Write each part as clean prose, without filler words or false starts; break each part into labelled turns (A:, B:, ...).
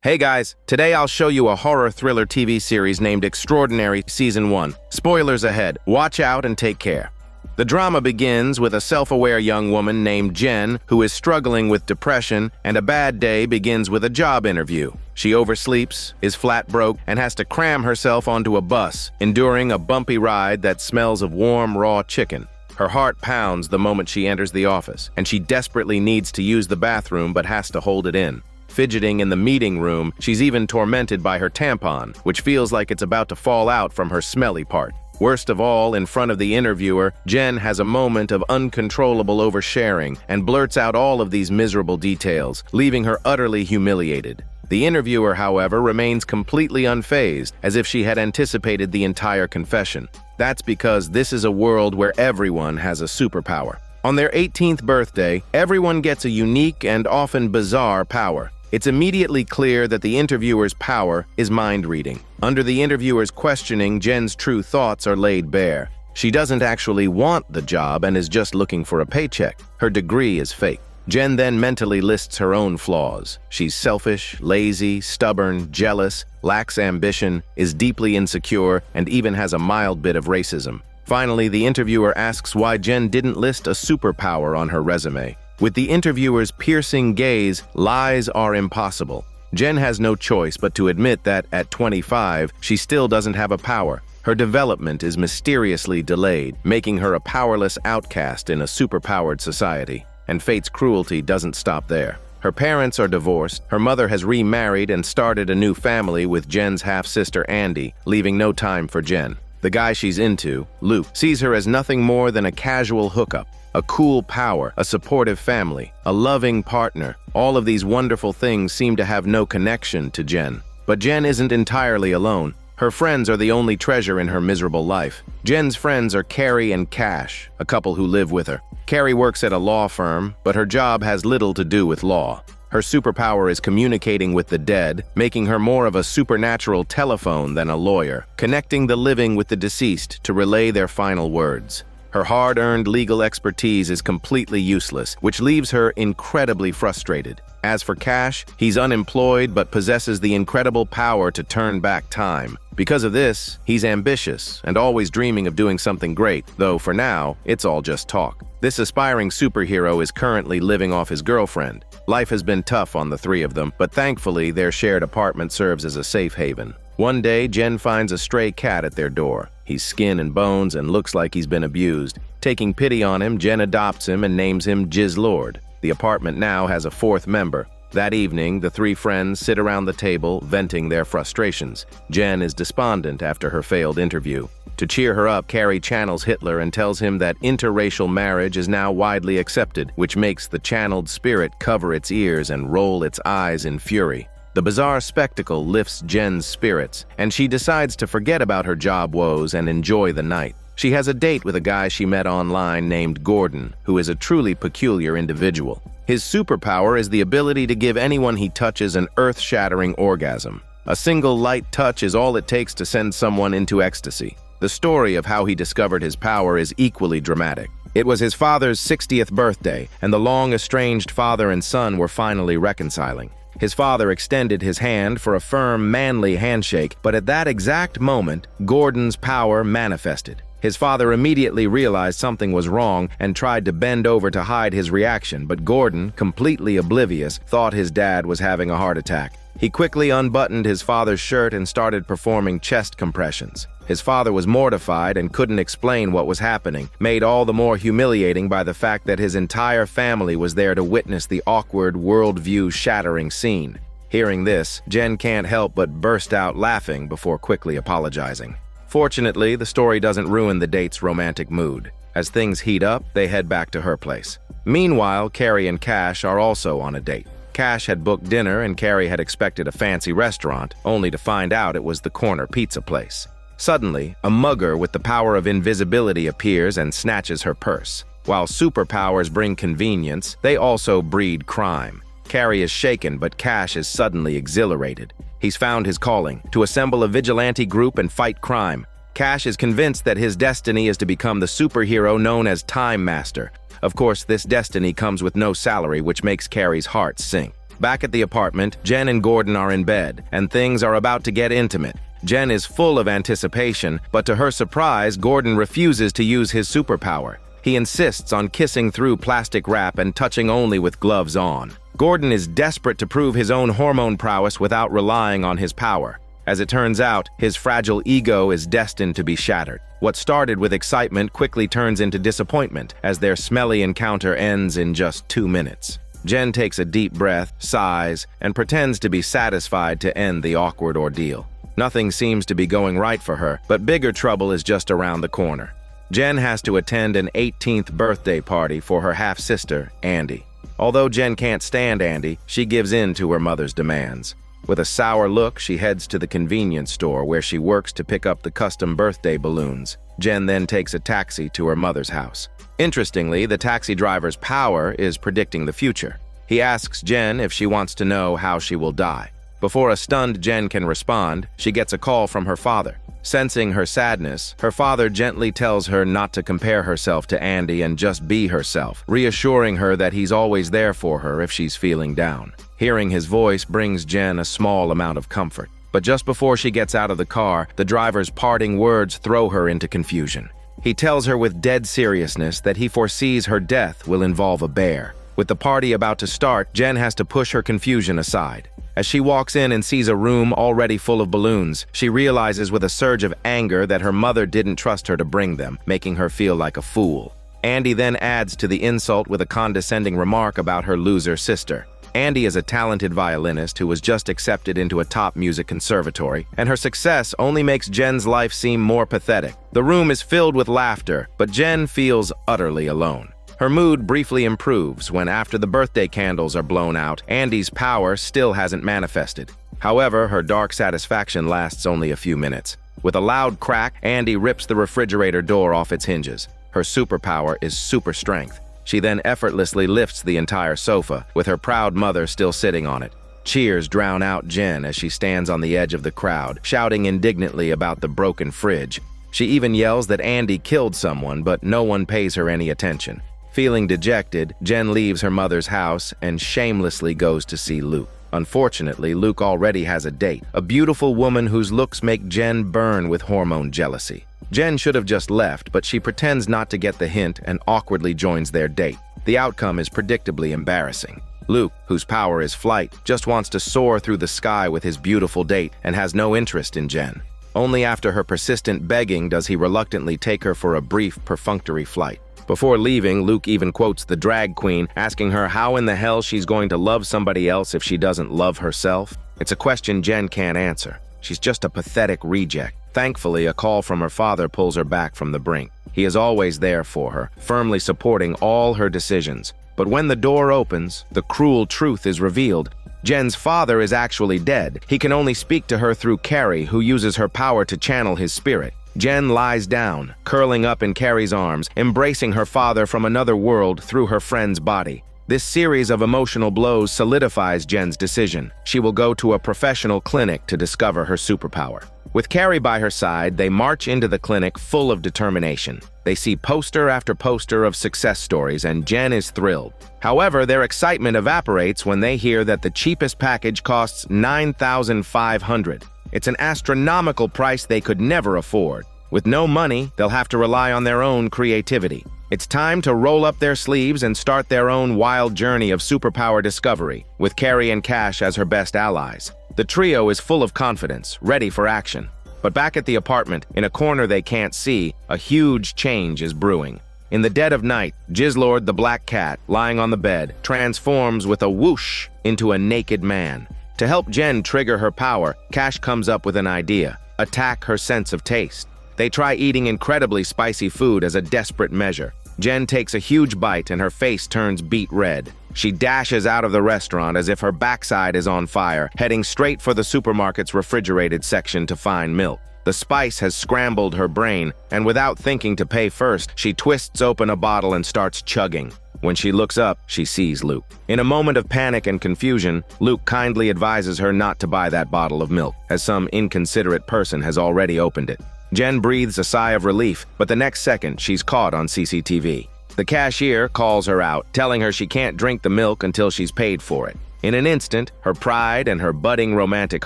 A: Hey guys, today I'll show you a horror thriller TV series named Extraordinary Season 1. Spoilers ahead, watch out and take care. The drama begins with a self-aware young woman named Jen who is struggling with depression, and a bad day begins with a job interview. She oversleeps, is flat broke, and has to cram herself onto a bus, enduring a bumpy ride that smells of warm, raw chicken. Her heart pounds the moment she enters the office, and she desperately needs to use the bathroom but has to hold it in. Fidgeting in the meeting room, she's even tormented by her tampon, which feels like it's about to fall out from her smelly part. Worst of all, in front of the interviewer, Jen has a moment of uncontrollable oversharing and blurts out all of these miserable details, leaving her utterly humiliated. The interviewer, however, remains completely unfazed, as if she had anticipated the entire confession. That's because this is a world where everyone has a superpower. On their 18th birthday, everyone gets a unique and often bizarre power. It's immediately clear that the interviewer's power is mind reading. Under the interviewer's questioning, Jen's true thoughts are laid bare. She doesn't actually want the job and is just looking for a paycheck. Her degree is fake. Jen then mentally lists her own flaws. She's selfish, lazy, stubborn, jealous, lacks ambition, is deeply insecure, and even has a mild bit of racism. Finally, the interviewer asks why Jen didn't list a superpower on her resume. With the interviewer's piercing gaze, lies are impossible. Jen has no choice but to admit that, at 25, she still doesn't have a power. Her development is mysteriously delayed, making her a powerless outcast in a superpowered society. And fate's cruelty doesn't stop there. Her parents are divorced, her mother has remarried and started a new family with Jen's half-sister Andy, leaving no time for Jen. The guy she's into, Luke, sees her as nothing more than a casual hookup. A cool power, a supportive family, a loving partner. All of these wonderful things seem to have no connection to Jen. But Jen isn't entirely alone. Her friends are the only treasure in her miserable life. Jen's friends are Carrie and Cash, a couple who live with her. Carrie works at a law firm, but her job has little to do with law. Her superpower is communicating with the dead, making her more of a supernatural telephone than a lawyer, connecting the living with the deceased to relay their final words. Her hard-earned legal expertise is completely useless, which leaves her incredibly frustrated. As for Cash, he's unemployed but possesses the incredible power to turn back time. Because of this, he's ambitious and always dreaming of doing something great, though for now, it's all just talk. This aspiring superhero is currently living off his girlfriend. Life has been tough on the three of them, but thankfully their shared apartment serves as a safe haven. One day, Jen finds a stray cat at their door. He's skin and bones and looks like he's been abused. Taking pity on him, Jen adopts him and names him Jizz Lord. The apartment now has a fourth member. That evening, the three friends sit around the table, venting their frustrations. Jen is despondent after her failed interview. To cheer her up, Carrie channels Hitler and tells him that interracial marriage is now widely accepted, which makes the channeled spirit cover its ears and roll its eyes in fury. The bizarre spectacle lifts Jen's spirits, and she decides to forget about her job woes and enjoy the night. She has a date with a guy she met online named Gordon, who is a truly peculiar individual. His superpower is the ability to give anyone he touches an earth-shattering orgasm. A single light touch is all it takes to send someone into ecstasy. The story of how he discovered his power is equally dramatic. It was his father's 60th birthday, and the long-estranged father and son were finally reconciling. His father extended his hand for a firm, manly handshake, but at that exact moment, Gordon's power manifested. His father immediately realized something was wrong and tried to bend over to hide his reaction, but Gordon, completely oblivious, thought his dad was having a heart attack. He quickly unbuttoned his father's shirt and started performing chest compressions. His father was mortified and couldn't explain what was happening, made all the more humiliating by the fact that his entire family was there to witness the awkward, worldview-shattering scene. Hearing this, Jen can't help but burst out laughing before quickly apologizing. Fortunately, the story doesn't ruin the date's romantic mood. As things heat up, they head back to her place. Meanwhile, Carrie and Cash are also on a date. Cash had booked dinner and Carrie had expected a fancy restaurant, only to find out it was the corner pizza place. Suddenly, a mugger with the power of invisibility appears and snatches her purse. While superpowers bring convenience, they also breed crime. Carrie is shaken, but Cash is suddenly exhilarated. He's found his calling, to assemble a vigilante group and fight crime. Cash is convinced that his destiny is to become the superhero known as Time Master. Of course, this destiny comes with no salary, which makes Carrie's heart sink. Back at the apartment, Jen and Gordon are in bed, and things are about to get intimate. Jen is full of anticipation, but to her surprise, Gordon refuses to use his superpower. He insists on kissing through plastic wrap and touching only with gloves on. Gordon is desperate to prove his own hormone prowess without relying on his power. As it turns out, his fragile ego is destined to be shattered. What started with excitement quickly turns into disappointment as their smelly encounter ends in just 2 minutes. Jen takes a deep breath, sighs, and pretends to be satisfied to end the awkward ordeal. Nothing seems to be going right for her, but bigger trouble is just around the corner. Jen has to attend an 18th birthday party for her half-sister, Andy. Although Jen can't stand Andy, she gives in to her mother's demands. With a sour look, she heads to the convenience store where she works to pick up the custom birthday balloons. Jen then takes a taxi to her mother's house. Interestingly, the taxi driver's power is predicting the future. He asks Jen if she wants to know how she will die. Before a stunned Jen can respond, she gets a call from her father. Sensing her sadness, her father gently tells her not to compare herself to Andy and just be herself, reassuring her that he's always there for her if she's feeling down. Hearing his voice brings Jen a small amount of comfort. But just before she gets out of the car, the driver's parting words throw her into confusion. He tells her with dead seriousness that he foresees her death will involve a bear. With the party about to start, Jen has to push her confusion aside. As she walks in and sees a room already full of balloons, she realizes with a surge of anger that her mother didn't trust her to bring them, making her feel like a fool. Andy then adds to the insult with a condescending remark about her loser sister. Andy is a talented violinist who was just accepted into a top music conservatory, and her success only makes Jen's life seem more pathetic. The room is filled with laughter, but Jen feels utterly alone. Her mood briefly improves when, after the birthday candles are blown out, Andy's power still hasn't manifested. However, her dark satisfaction lasts only a few minutes. With a loud crack, Andy rips the refrigerator door off its hinges. Her superpower is super strength. She then effortlessly lifts the entire sofa, with her proud mother still sitting on it. Cheers drown out Jen as she stands on the edge of the crowd, shouting indignantly about the broken fridge. She even yells that Andy killed someone, but no one pays her any attention. Feeling dejected, Jen leaves her mother's house and shamelessly goes to see Luke. Unfortunately, Luke already has a date, a beautiful woman whose looks make Jen burn with hormone jealousy. Jen should have just left, but she pretends not to get the hint and awkwardly joins their date. The outcome is predictably embarrassing. Luke, whose power is flight, just wants to soar through the sky with his beautiful date and has no interest in Jen. Only after her persistent begging does he reluctantly take her for a brief, perfunctory flight. Before leaving, Luke even quotes the drag queen, asking her how in the hell she's going to love somebody else if she doesn't love herself. It's a question Jen can't answer. She's just a pathetic reject. Thankfully, a call from her father pulls her back from the brink. He is always there for her, firmly supporting all her decisions. But when the door opens, the cruel truth is revealed. Jen's father is actually dead. He can only speak to her through Carrie, who uses her power to channel his spirit. Jen lies down, curling up in Carrie's arms, embracing her father from another world through her friend's body. This series of emotional blows solidifies Jen's decision. She will go to a professional clinic to discover her superpower. With Carrie by her side, they march into the clinic full of determination. They see poster after poster of success stories, and Jen is thrilled. However, their excitement evaporates when they hear that the cheapest package costs $9,500. It's an astronomical price they could never afford. With no money, they'll have to rely on their own creativity. It's time to roll up their sleeves and start their own wild journey of superpower discovery, with Carrie and Cash as her best allies. The trio is full of confidence, ready for action. But back at the apartment, in a corner they can't see, a huge change is brewing. In the dead of night, Jizzlord the black cat, lying on the bed, transforms with a whoosh into a naked man. To help Jen trigger her power, Cash comes up with an idea: attack her sense of taste. They try eating incredibly spicy food as a desperate measure. Jen takes a huge bite and her face turns beet red. She dashes out of the restaurant as if her backside is on fire, heading straight for the supermarket's refrigerated section to find milk. The spice has scrambled her brain, and without thinking to pay first, she twists open a bottle and starts chugging. When she looks up, she sees Luke. In a moment of panic and confusion, Luke kindly advises her not to buy that bottle of milk, as some inconsiderate person has already opened it. Jen breathes a sigh of relief, but the next second she's caught on CCTV. The cashier calls her out, telling her she can't drink the milk until she's paid for it. In an instant, her pride and her budding romantic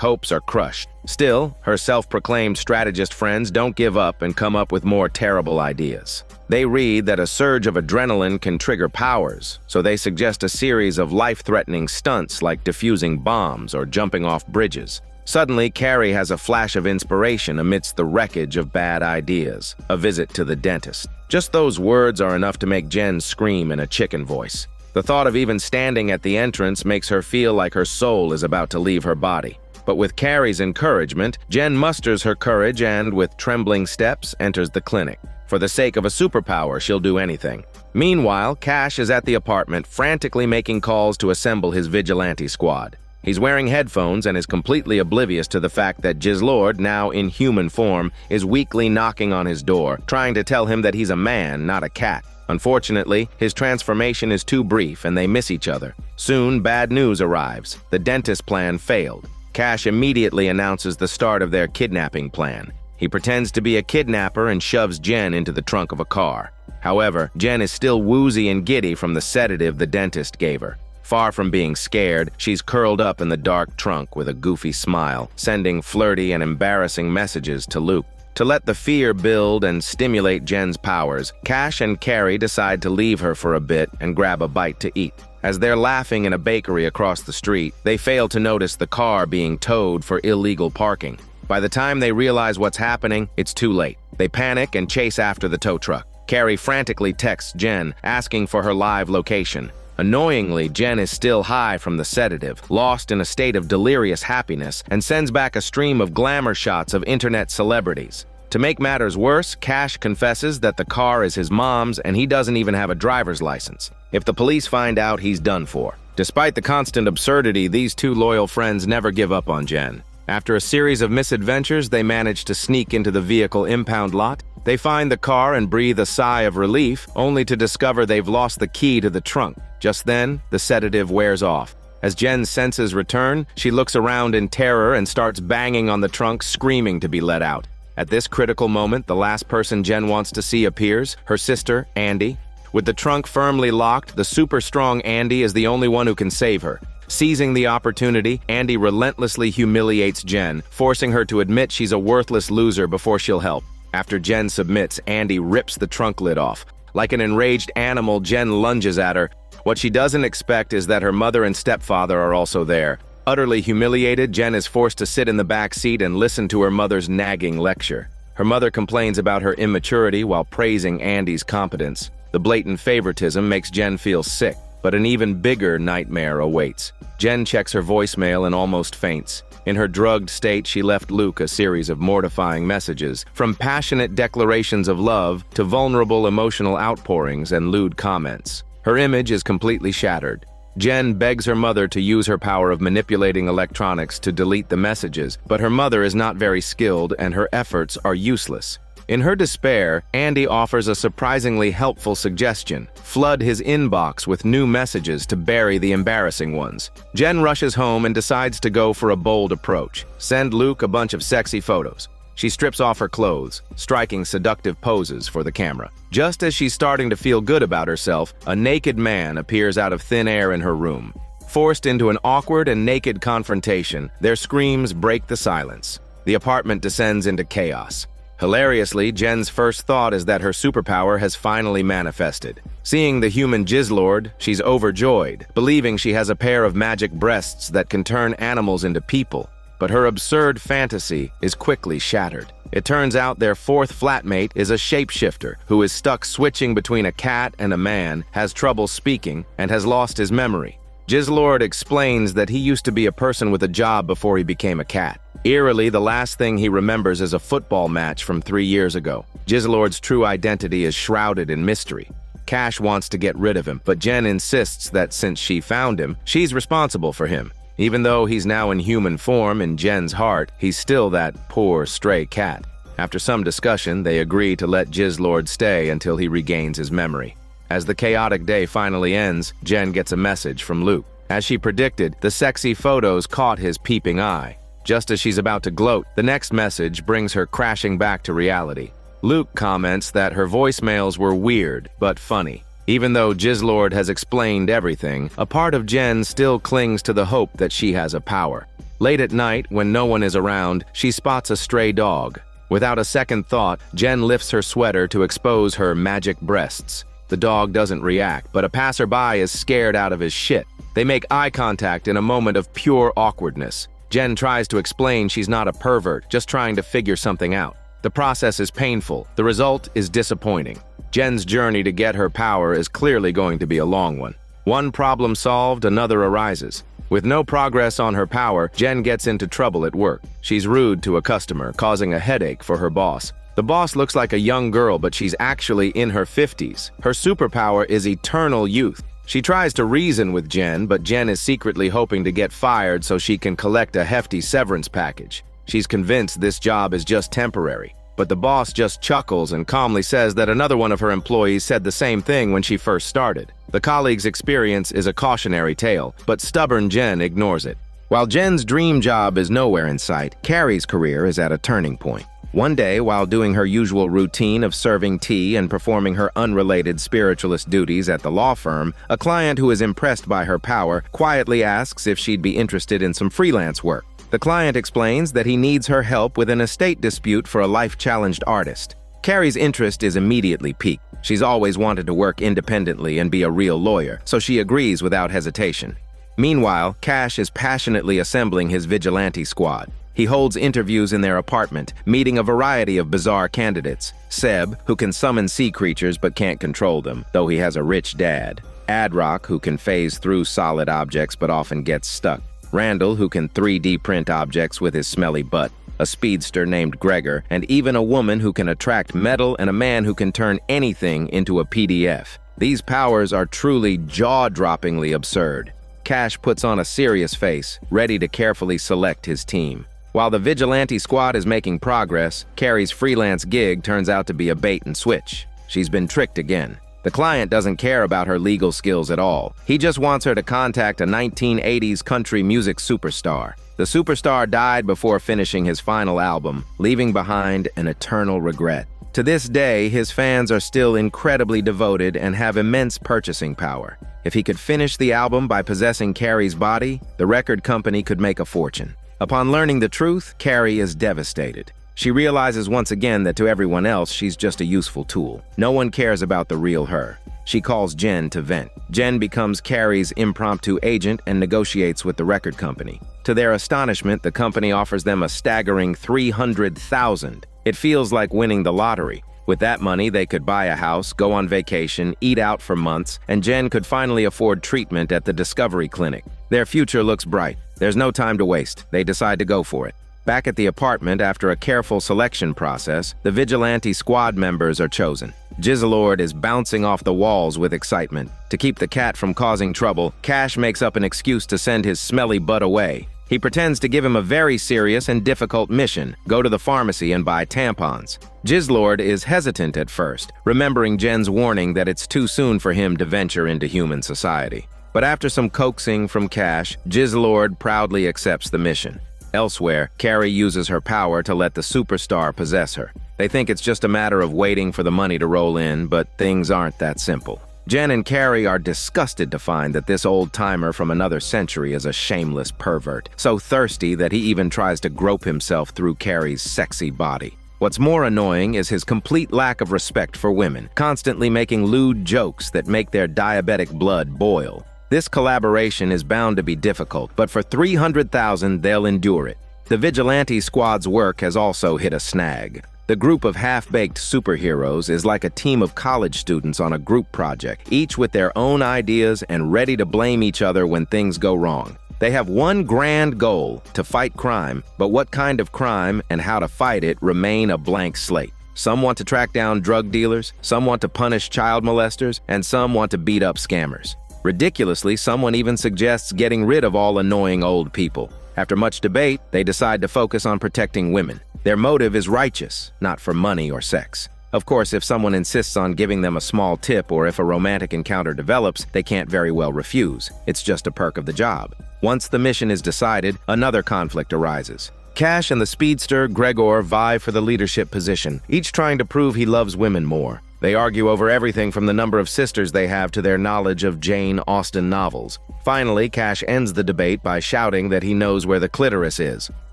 A: hopes are crushed. Still, her self-proclaimed strategist friends don't give up and come up with more terrible ideas. They read that a surge of adrenaline can trigger powers, so they suggest a series of life-threatening stunts like defusing bombs or jumping off bridges. Suddenly, Carrie has a flash of inspiration amidst the wreckage of bad ideas: a visit to the dentist. Just those words are enough to make Jen scream in a chicken voice. The thought of even standing at the entrance makes her feel like her soul is about to leave her body. But with Carrie's encouragement, Jen musters her courage and, with trembling steps, enters the clinic. For the sake of a superpower, she'll do anything. Meanwhile, Cash is at the apartment, frantically making calls to assemble his vigilante squad. He's wearing headphones and is completely oblivious to the fact that Jizzlord, now in human form, is weakly knocking on his door, trying to tell him that he's a man, not a cat. Unfortunately, his transformation is too brief and they miss each other. Soon, bad news arrives. The dentist plan failed. Cash immediately announces the start of their kidnapping plan. He pretends to be a kidnapper and shoves Jen into the trunk of a car. However, Jen is still woozy and giddy from the sedative the dentist gave her. Far from being scared, she's curled up in the dark trunk with a goofy smile, sending flirty and embarrassing messages to Luke. To let the fear build and stimulate Jen's powers, Cash and Carrie decide to leave her for a bit and grab a bite to eat. As they're laughing in a bakery across the street, they fail to notice the car being towed for illegal parking. By the time they realize what's happening, it's too late. They panic and chase after the tow truck. Carrie frantically texts Jen, asking for her live location. Annoyingly, Jen is still high from the sedative, lost in a state of delirious happiness, and sends back a stream of glamour shots of internet celebrities. To make matters worse, Cash confesses that the car is his mom's and he doesn't even have a driver's license. If the police find out, he's done for. Despite the constant absurdity, these two loyal friends never give up on Jen. After a series of misadventures, they manage to sneak into the vehicle impound lot. They find the car and breathe a sigh of relief, only to discover they've lost the key to the trunk. Just then, the sedative wears off. As Jen's senses return, she looks around in terror and starts banging on the trunk, screaming to be let out. At this critical moment, the last person Jen wants to see appears, her sister, Andy. With the trunk firmly locked, the super-strong Andy is the only one who can save her. Seizing the opportunity, Andy relentlessly humiliates Jen, forcing her to admit she's a worthless loser before she'll help. After Jen submits, Andy rips the trunk lid off. Like an enraged animal, Jen lunges at her. What she doesn't expect is that her mother and stepfather are also there. Utterly humiliated, Jen is forced to sit in the back seat and listen to her mother's nagging lecture. Her mother complains about her immaturity while praising Andy's competence. The blatant favoritism makes Jen feel sick, but an even bigger nightmare awaits. Jen checks her voicemail and almost faints. In her drugged state, she left Luke a series of mortifying messages, from passionate declarations of love to vulnerable emotional outpourings and lewd comments. Her image is completely shattered. Jen begs her mother to use her power of manipulating electronics to delete the messages, but her mother is not very skilled and her efforts are useless. In her despair, Andy offers a surprisingly helpful suggestion: flood his inbox with new messages to bury the embarrassing ones. Jen rushes home and decides to go for a bold approach: send Luke a bunch of sexy photos. She strips off her clothes, striking seductive poses for the camera. Just as she's starting to feel good about herself, a naked man appears out of thin air in her room. Forced into an awkward and naked confrontation, their screams break the silence. The apartment descends into chaos. Hilariously, Jen's first thought is that her superpower has finally manifested. Seeing the human Jizzlord, she's overjoyed, believing she has a pair of magic breasts that can turn animals into people. But her absurd fantasy is quickly shattered. It turns out their fourth flatmate is a shapeshifter who is stuck switching between a cat and a man, has trouble speaking, and has lost his memory. Jizzlord explains that he used to be a person with a job before he became a cat. Eerily, the last thing he remembers is a football match from 3 years ago. Jizzlord's true identity is shrouded in mystery. Cash wants to get rid of him, but Jen insists that since she found him, she's responsible for him. Even though he's now in human form in Jen's heart, he's still that poor stray cat. After some discussion, they agree to let Jizzlord stay until he regains his memory. As the chaotic day finally ends, Jen gets a message from Luke. As she predicted, the sexy photos caught his peeping eye. Just as she's about to gloat, the next message brings her crashing back to reality. Luke comments that her voicemails were weird, but funny. Even though Jizzlord has explained everything, a part of Jen still clings to the hope that she has a power. Late at night, when no one is around, she spots a stray dog. Without a second thought, Jen lifts her sweater to expose her magic breasts. The dog doesn't react, but a passerby is scared out of his shit. They make eye contact in a moment of pure awkwardness. Jen tries to explain she's not a pervert, just trying to figure something out. The process is painful. The result is disappointing. Jen's journey to get her power is clearly going to be a long one. One problem solved, another arises. With no progress on her power, Jen gets into trouble at work. She's rude to a customer, causing a headache for her boss. The boss looks like a young girl, but she's actually in her 50s. Her superpower is eternal youth. She tries to reason with Jen, but Jen is secretly hoping to get fired so she can collect a hefty severance package. She's convinced this job is just temporary. But the boss just chuckles and calmly says that another one of her employees said the same thing when she first started. The colleague's experience is a cautionary tale, but stubborn Jen ignores it. While Jen's dream job is nowhere in sight, Carrie's career is at a turning point. One day, while doing her usual routine of serving tea and performing her unrelated spiritualist duties at the law firm, a client who is impressed by her power quietly asks if she'd be interested in some freelance work. The client explains that he needs her help with an estate dispute for a life-challenged artist. Carrie's interest is immediately piqued. She's always wanted to work independently and be a real lawyer, so she agrees without hesitation. Meanwhile, Cash is passionately assembling his Vigilante squad. He holds interviews in their apartment, meeting a variety of bizarre candidates. Seb, who can summon sea creatures but can't control them, though he has a rich dad. Adrock, who can phase through solid objects but often gets stuck. Randall, who can 3D print objects with his smelly butt. A speedster named Gregor, and even a woman who can attract metal and a man who can turn anything into a PDF. These powers are truly jaw-droppingly absurd. Cash puts on a serious face, ready to carefully select his team. While the Vigilante squad is making progress, Carrie's freelance gig turns out to be a bait and switch. She's been tricked again. The client doesn't care about her legal skills at all. He just wants her to contact a 1980s country music superstar. The superstar died before finishing his final album, leaving behind an eternal regret. To this day, his fans are still incredibly devoted and have immense purchasing power. If he could finish the album by possessing Carrie's body, the record company could make a fortune. Upon learning the truth, Carrie is devastated. She realizes once again that to everyone else, she's just a useful tool. No one cares about the real her. She calls Jen to vent. Jen becomes Carrie's impromptu agent and negotiates with the record company. To their astonishment, the company offers them a staggering $300,000. It feels like winning the lottery. With that money, they could buy a house, go on vacation, eat out for months, and Jen could finally afford treatment at the Discovery Clinic. Their future looks bright. There's no time to waste. They decide to go for it. Back at the apartment, after a careful selection process, the Vigilante squad members are chosen. Jizzlord is bouncing off the walls with excitement. To keep the cat from causing trouble, Cash makes up an excuse to send his smelly butt away. He pretends to give him a very serious and difficult mission: go to the pharmacy and buy tampons. Jizzlord is hesitant at first, remembering Jen's warning that it's too soon for him to venture into human society. But after some coaxing from Cash, Jizzlord proudly accepts the mission. Elsewhere, Carrie uses her power to let the superstar possess her. They think it's just a matter of waiting for the money to roll in, but things aren't that simple. Jen and Carrie are disgusted to find that this old-timer from another century is a shameless pervert, so thirsty that he even tries to grope himself through Carrie's sexy body. What's more annoying is his complete lack of respect for women, constantly making lewd jokes that make their diabetic blood boil. This collaboration is bound to be difficult, but for $300,000, they'll endure it. The Vigilante squad's work has also hit a snag. The group of half-baked superheroes is like a team of college students on a group project, each with their own ideas and ready to blame each other when things go wrong. They have one grand goal: to fight crime, but what kind of crime and how to fight it remain a blank slate. Some want to track down drug dealers, some want to punish child molesters, and some want to beat up scammers. Ridiculously, someone even suggests getting rid of all annoying old people. After much debate, they decide to focus on protecting women. Their motive is righteous, not for money or sex. Of course, if someone insists on giving them a small tip or if a romantic encounter develops, they can't very well refuse. It's just a perk of the job. Once the mission is decided, another conflict arises. Cash and the speedster, Gregor, vie for the leadership position, each trying to prove he loves women more. They argue over everything from the number of sisters they have to their knowledge of Jane Austen novels. Finally, Cash ends the debate by shouting that he knows where the clitoris is.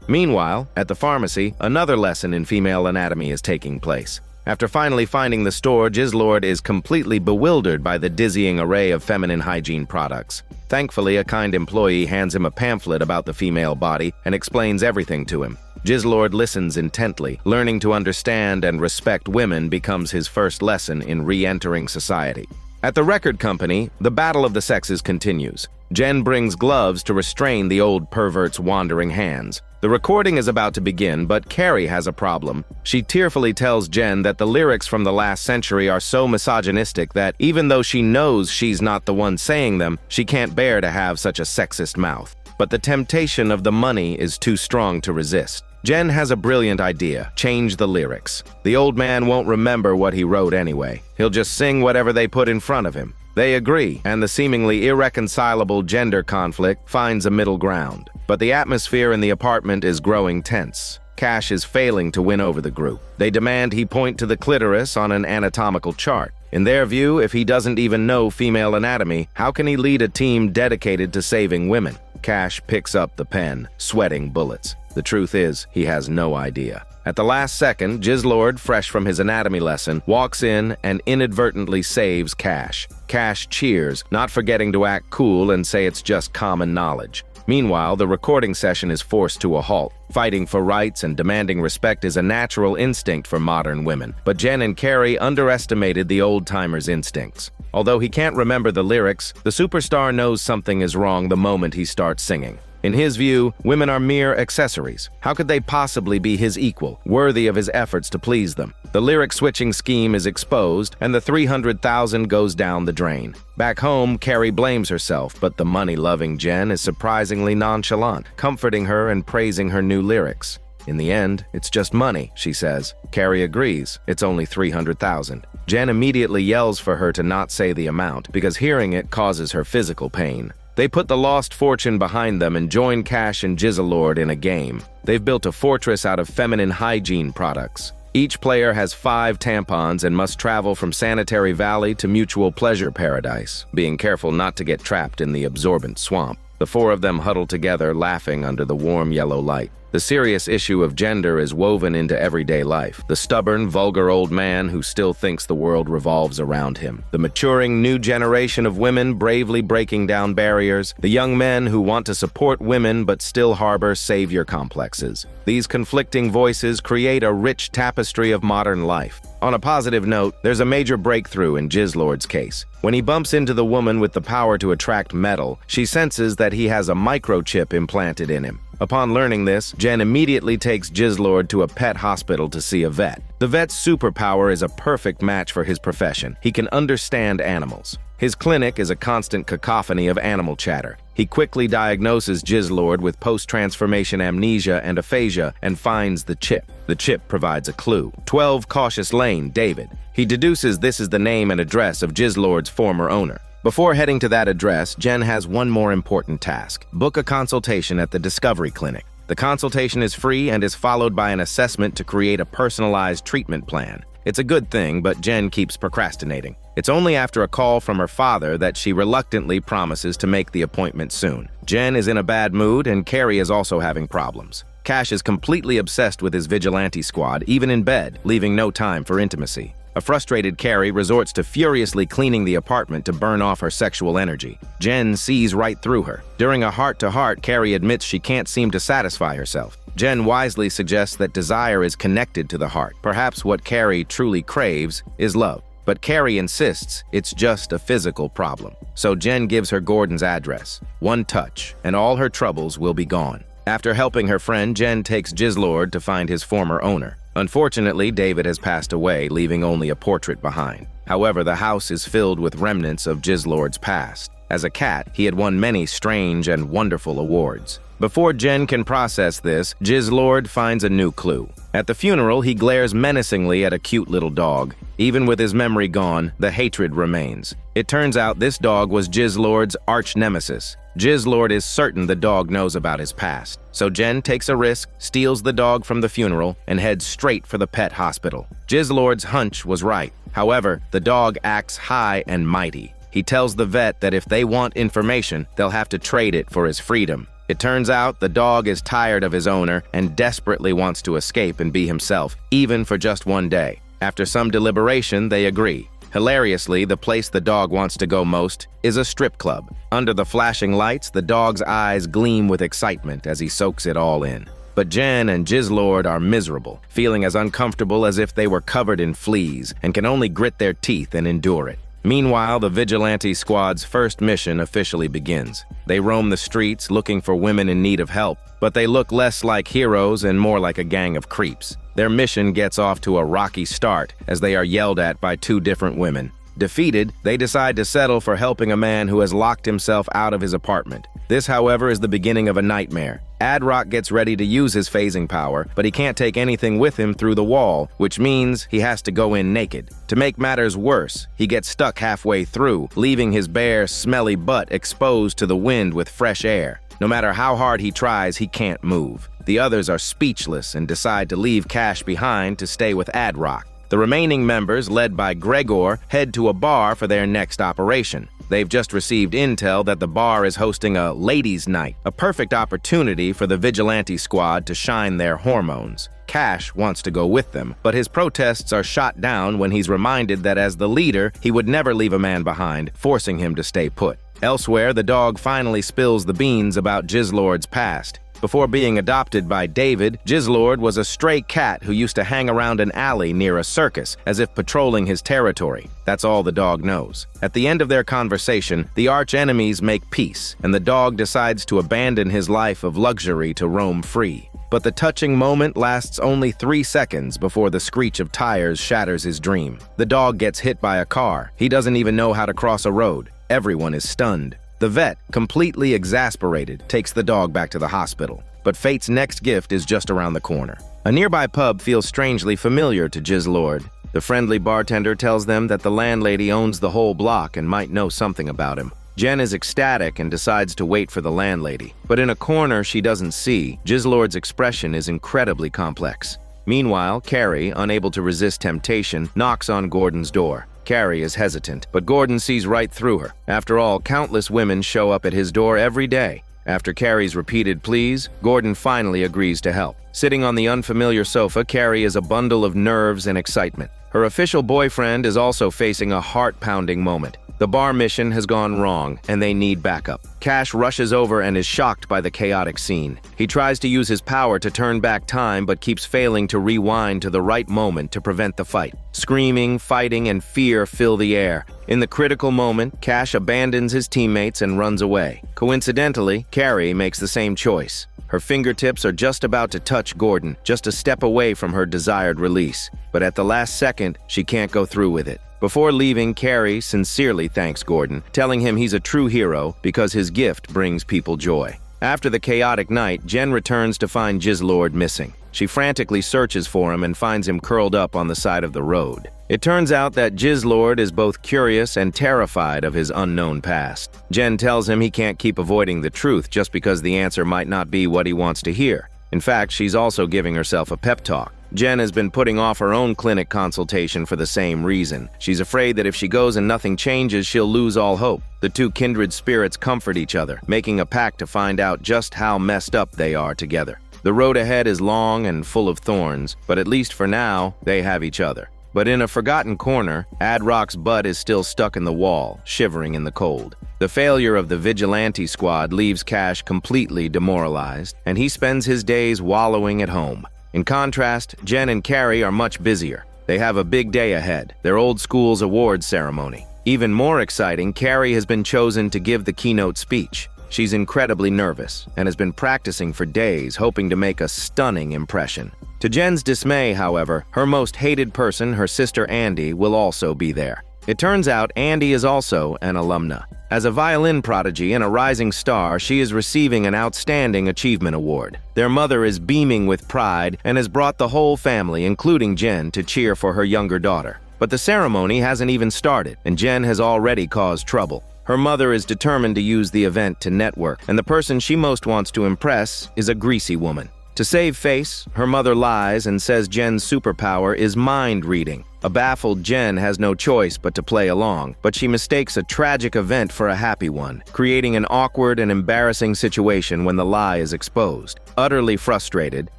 A: Meanwhile, at the pharmacy, another lesson in female anatomy is taking place. After finally finding the store, Jizzlord is completely bewildered by the dizzying array of feminine hygiene products. Thankfully, a kind employee hands him a pamphlet about the female body and explains everything to him. Jizzlord listens intently. Learning to understand and respect women becomes his first lesson in re-entering society. At the record company, the battle of the sexes continues. Jen brings gloves to restrain the old pervert's wandering hands. The recording is about to begin, but Carrie has a problem. She tearfully tells Jen that the lyrics from the last century are so misogynistic that even though she knows she's not the one saying them, she can't bear to have such a sexist mouth. But the temptation of the money is too strong to resist. Jen has a brilliant idea: change the lyrics. The old man won't remember what he wrote anyway. He'll just sing whatever they put in front of him. They agree, and the seemingly irreconcilable gender conflict finds a middle ground. But the atmosphere in the apartment is growing tense. Cash is failing to win over the group. They demand he point to the clitoris on an anatomical chart. In their view, if he doesn't even know female anatomy, how can he lead a team dedicated to saving women? Cash picks up the pen, sweating bullets. The truth is, he has no idea. At the last second, Jizzlord, fresh from his anatomy lesson, walks in and inadvertently saves Cash. Cash cheers, not forgetting to act cool and say it's just common knowledge. Meanwhile, the recording session is forced to a halt. Fighting for rights and demanding respect is a natural instinct for modern women, but Jen and Carrie underestimated the old-timers' instincts. Although he can't remember the lyrics, the superstar knows something is wrong the moment he starts singing. In his view, women are mere accessories. How could they possibly be his equal, worthy of his efforts to please them? The lyric-switching scheme is exposed, and the $300,000 goes down the drain. Back home, Carrie blames herself, but the money-loving Jen is surprisingly nonchalant, comforting her and praising her new lyrics. In the end, it's just money, she says. Carrie agrees. It's only $300,000. Jen immediately yells for her to not say the amount, because hearing it causes her physical pain. They put the lost fortune behind them and join Cash and Jizzlord in a game. They've built a fortress out of feminine hygiene products. Each player has 5 tampons and must travel from Sanitary Valley to Mutual Pleasure Paradise, being careful not to get trapped in the absorbent swamp. The 4 of them huddle together, laughing under the warm yellow light. The serious issue of gender is woven into everyday life. The stubborn, vulgar old man who still thinks the world revolves around him. The maturing new generation of women bravely breaking down barriers. The young men who want to support women but still harbor savior complexes. These conflicting voices create a rich tapestry of modern life. On a positive note, there's a major breakthrough in Jizzlord's case. When he bumps into the woman with the power to attract metal, she senses that he has a microchip implanted in him. Upon learning this, Jen immediately takes Jizzlord to a pet hospital to see a vet. The vet's superpower is a perfect match for his profession. He can understand animals. His clinic is a constant cacophony of animal chatter. He quickly diagnoses Jizzlord with post-transformation amnesia and aphasia and finds the chip. The chip provides a clue. 12 Cautious Lane, David. He deduces this is the name and address of Jizzlord's former owner. Before heading to that address, Jen has one more important task: book a consultation at the Discovery Clinic. The consultation is free and is followed by an assessment to create a personalized treatment plan. It's a good thing, but Jen keeps procrastinating. It's only after a call from her father that she reluctantly promises to make the appointment soon. Jen is in a bad mood, and Carrie is also having problems. Cash is completely obsessed with his vigilante squad, even in bed, leaving no time for intimacy. A frustrated Carrie resorts to furiously cleaning the apartment to burn off her sexual energy. Jen sees right through her. During a heart-to-heart, Carrie admits she can't seem to satisfy herself. Jen wisely suggests that desire is connected to the heart. Perhaps what Carrie truly craves is love. But Carrie insists it's just a physical problem. So Jen gives her Gordon's address. One touch, and all her troubles will be gone. After helping her friend, Jen takes Jizzlord to find his former owner. Unfortunately, David has passed away, leaving only a portrait behind. However, the house is filled with remnants of Jizzlord's past. As a cat, he had won many strange and wonderful awards. Before Jen can process this, Jizzlord finds a new clue. At the funeral, he glares menacingly at a cute little dog. Even with his memory gone, the hatred remains. It turns out this dog was Jizzlord's arch-nemesis. Jizzlord is certain the dog knows about his past, so Jen takes a risk, steals the dog from the funeral, and heads straight for the pet hospital. Jizzlord's hunch was right. However, the dog acts high and mighty. He tells the vet that if they want information, they'll have to trade it for his freedom. It turns out the dog is tired of his owner and desperately wants to escape and be himself, even for just one day. After some deliberation, they agree. Hilariously, the place the dog wants to go most is a strip club. Under the flashing lights, the dog's eyes gleam with excitement as he soaks it all in. But Jen and Jizzlord are miserable, feeling as uncomfortable as if they were covered in fleas and can only grit their teeth and endure it. Meanwhile, the Vigilante squad's first mission officially begins. They roam the streets looking for women in need of help, but they look less like heroes and more like a gang of creeps. Their mission gets off to a rocky start as they are yelled at by two different women. Defeated, they decide to settle for helping a man who has locked himself out of his apartment. This, however, is the beginning of a nightmare. Ad-Rock gets ready to use his phasing power, but he can't take anything with him through the wall, which means he has to go in naked. To make matters worse, he gets stuck halfway through, leaving his bare, smelly butt exposed to the wind with fresh air. No matter how hard he tries, he can't move. The others are speechless and decide to leave Cash behind to stay with Ad-Rock. The remaining members, led by Gregor, head to a bar for their next operation. They've just received intel that the bar is hosting a ladies' night, a perfect opportunity for the Vigilante squad to shine their hormones. Cash wants to go with them, but his protests are shot down when he's reminded that as the leader, he would never leave a man behind, forcing him to stay put. Elsewhere, the dog finally spills the beans about Jizzlord's past. Before being adopted by David, Jizzlord was a stray cat who used to hang around an alley near a circus, as if patrolling his territory. That's all the dog knows. At the end of their conversation, the arch-enemies make peace, and the dog decides to abandon his life of luxury to roam free. But the touching moment lasts only 3 seconds before the screech of tires shatters his dream. The dog gets hit by a car. He doesn't even know how to cross a road. Everyone is stunned. The vet, completely exasperated, takes the dog back to the hospital. But fate's next gift is just around the corner. A nearby pub feels strangely familiar to Jizzlord. The friendly bartender tells them that the landlady owns the whole block and might know something about him. Jen is ecstatic and decides to wait for the landlady. But in a corner she doesn't see, Jizzlord's expression is incredibly complex. Meanwhile, Carrie, unable to resist temptation, knocks on Gordon's door. Carrie is hesitant, but Gordon sees right through her. After all, countless women show up at his door every day. After Carrie's repeated pleas, Gordon finally agrees to help. Sitting on the unfamiliar sofa, Carrie is a bundle of nerves and excitement. Her official boyfriend is also facing a heart-pounding moment. The bar mission has gone wrong, and they need backup. Cash rushes over and is shocked by the chaotic scene. He tries to use his power to turn back time, but keeps failing to rewind to the right moment to prevent the fight. Screaming, fighting, and fear fill the air. In the critical moment, Cash abandons his teammates and runs away. Coincidentally, Carrie makes the same choice. Her fingertips are just about to touch Gordon, just a step away from her desired release. But at the last second, she can't go through with it. Before leaving, Carrie sincerely thanks Gordon, telling him he's a true hero because his gift brings people joy. After the chaotic night, Jen returns to find Jizzlord missing. She frantically searches for him and finds him curled up on the side of the road. It turns out that Jizzlord is both curious and terrified of his unknown past. Jen tells him he can't keep avoiding the truth just because the answer might not be what he wants to hear. In fact, she's also giving herself a pep talk. Jen has been putting off her own clinic consultation for the same reason. She's afraid that if she goes and nothing changes, she'll lose all hope. The two kindred spirits comfort each other, making a pact to find out just how messed up they are together. The road ahead is long and full of thorns, but at least for now, they have each other. But in a forgotten corner, Ad-Rock's butt is still stuck in the wall, shivering in the cold. The failure of the Vigilante squad leaves Cash completely demoralized, and he spends his days wallowing at home. In contrast, Jen and Carrie are much busier. They have a big day ahead, their old school's awards ceremony. Even more exciting, Carrie has been chosen to give the keynote speech. She's incredibly nervous and has been practicing for days, hoping to make a stunning impression. To Jen's dismay, however, her most hated person, her sister Andy, will also be there. It turns out Andy is also an alumna. As a violin prodigy and a rising star, she is receiving an Outstanding Achievement Award. Their mother is beaming with pride and has brought the whole family, including Jen, to cheer for her younger daughter. But the ceremony hasn't even started, and Jen has already caused trouble. Her mother is determined to use the event to network, and the person she most wants to impress is a greasy woman. To save face, her mother lies and says Jen's superpower is mind reading. A baffled Jen has no choice but to play along, but she mistakes a tragic event for a happy one, creating an awkward and embarrassing situation when the lie is exposed. Utterly frustrated,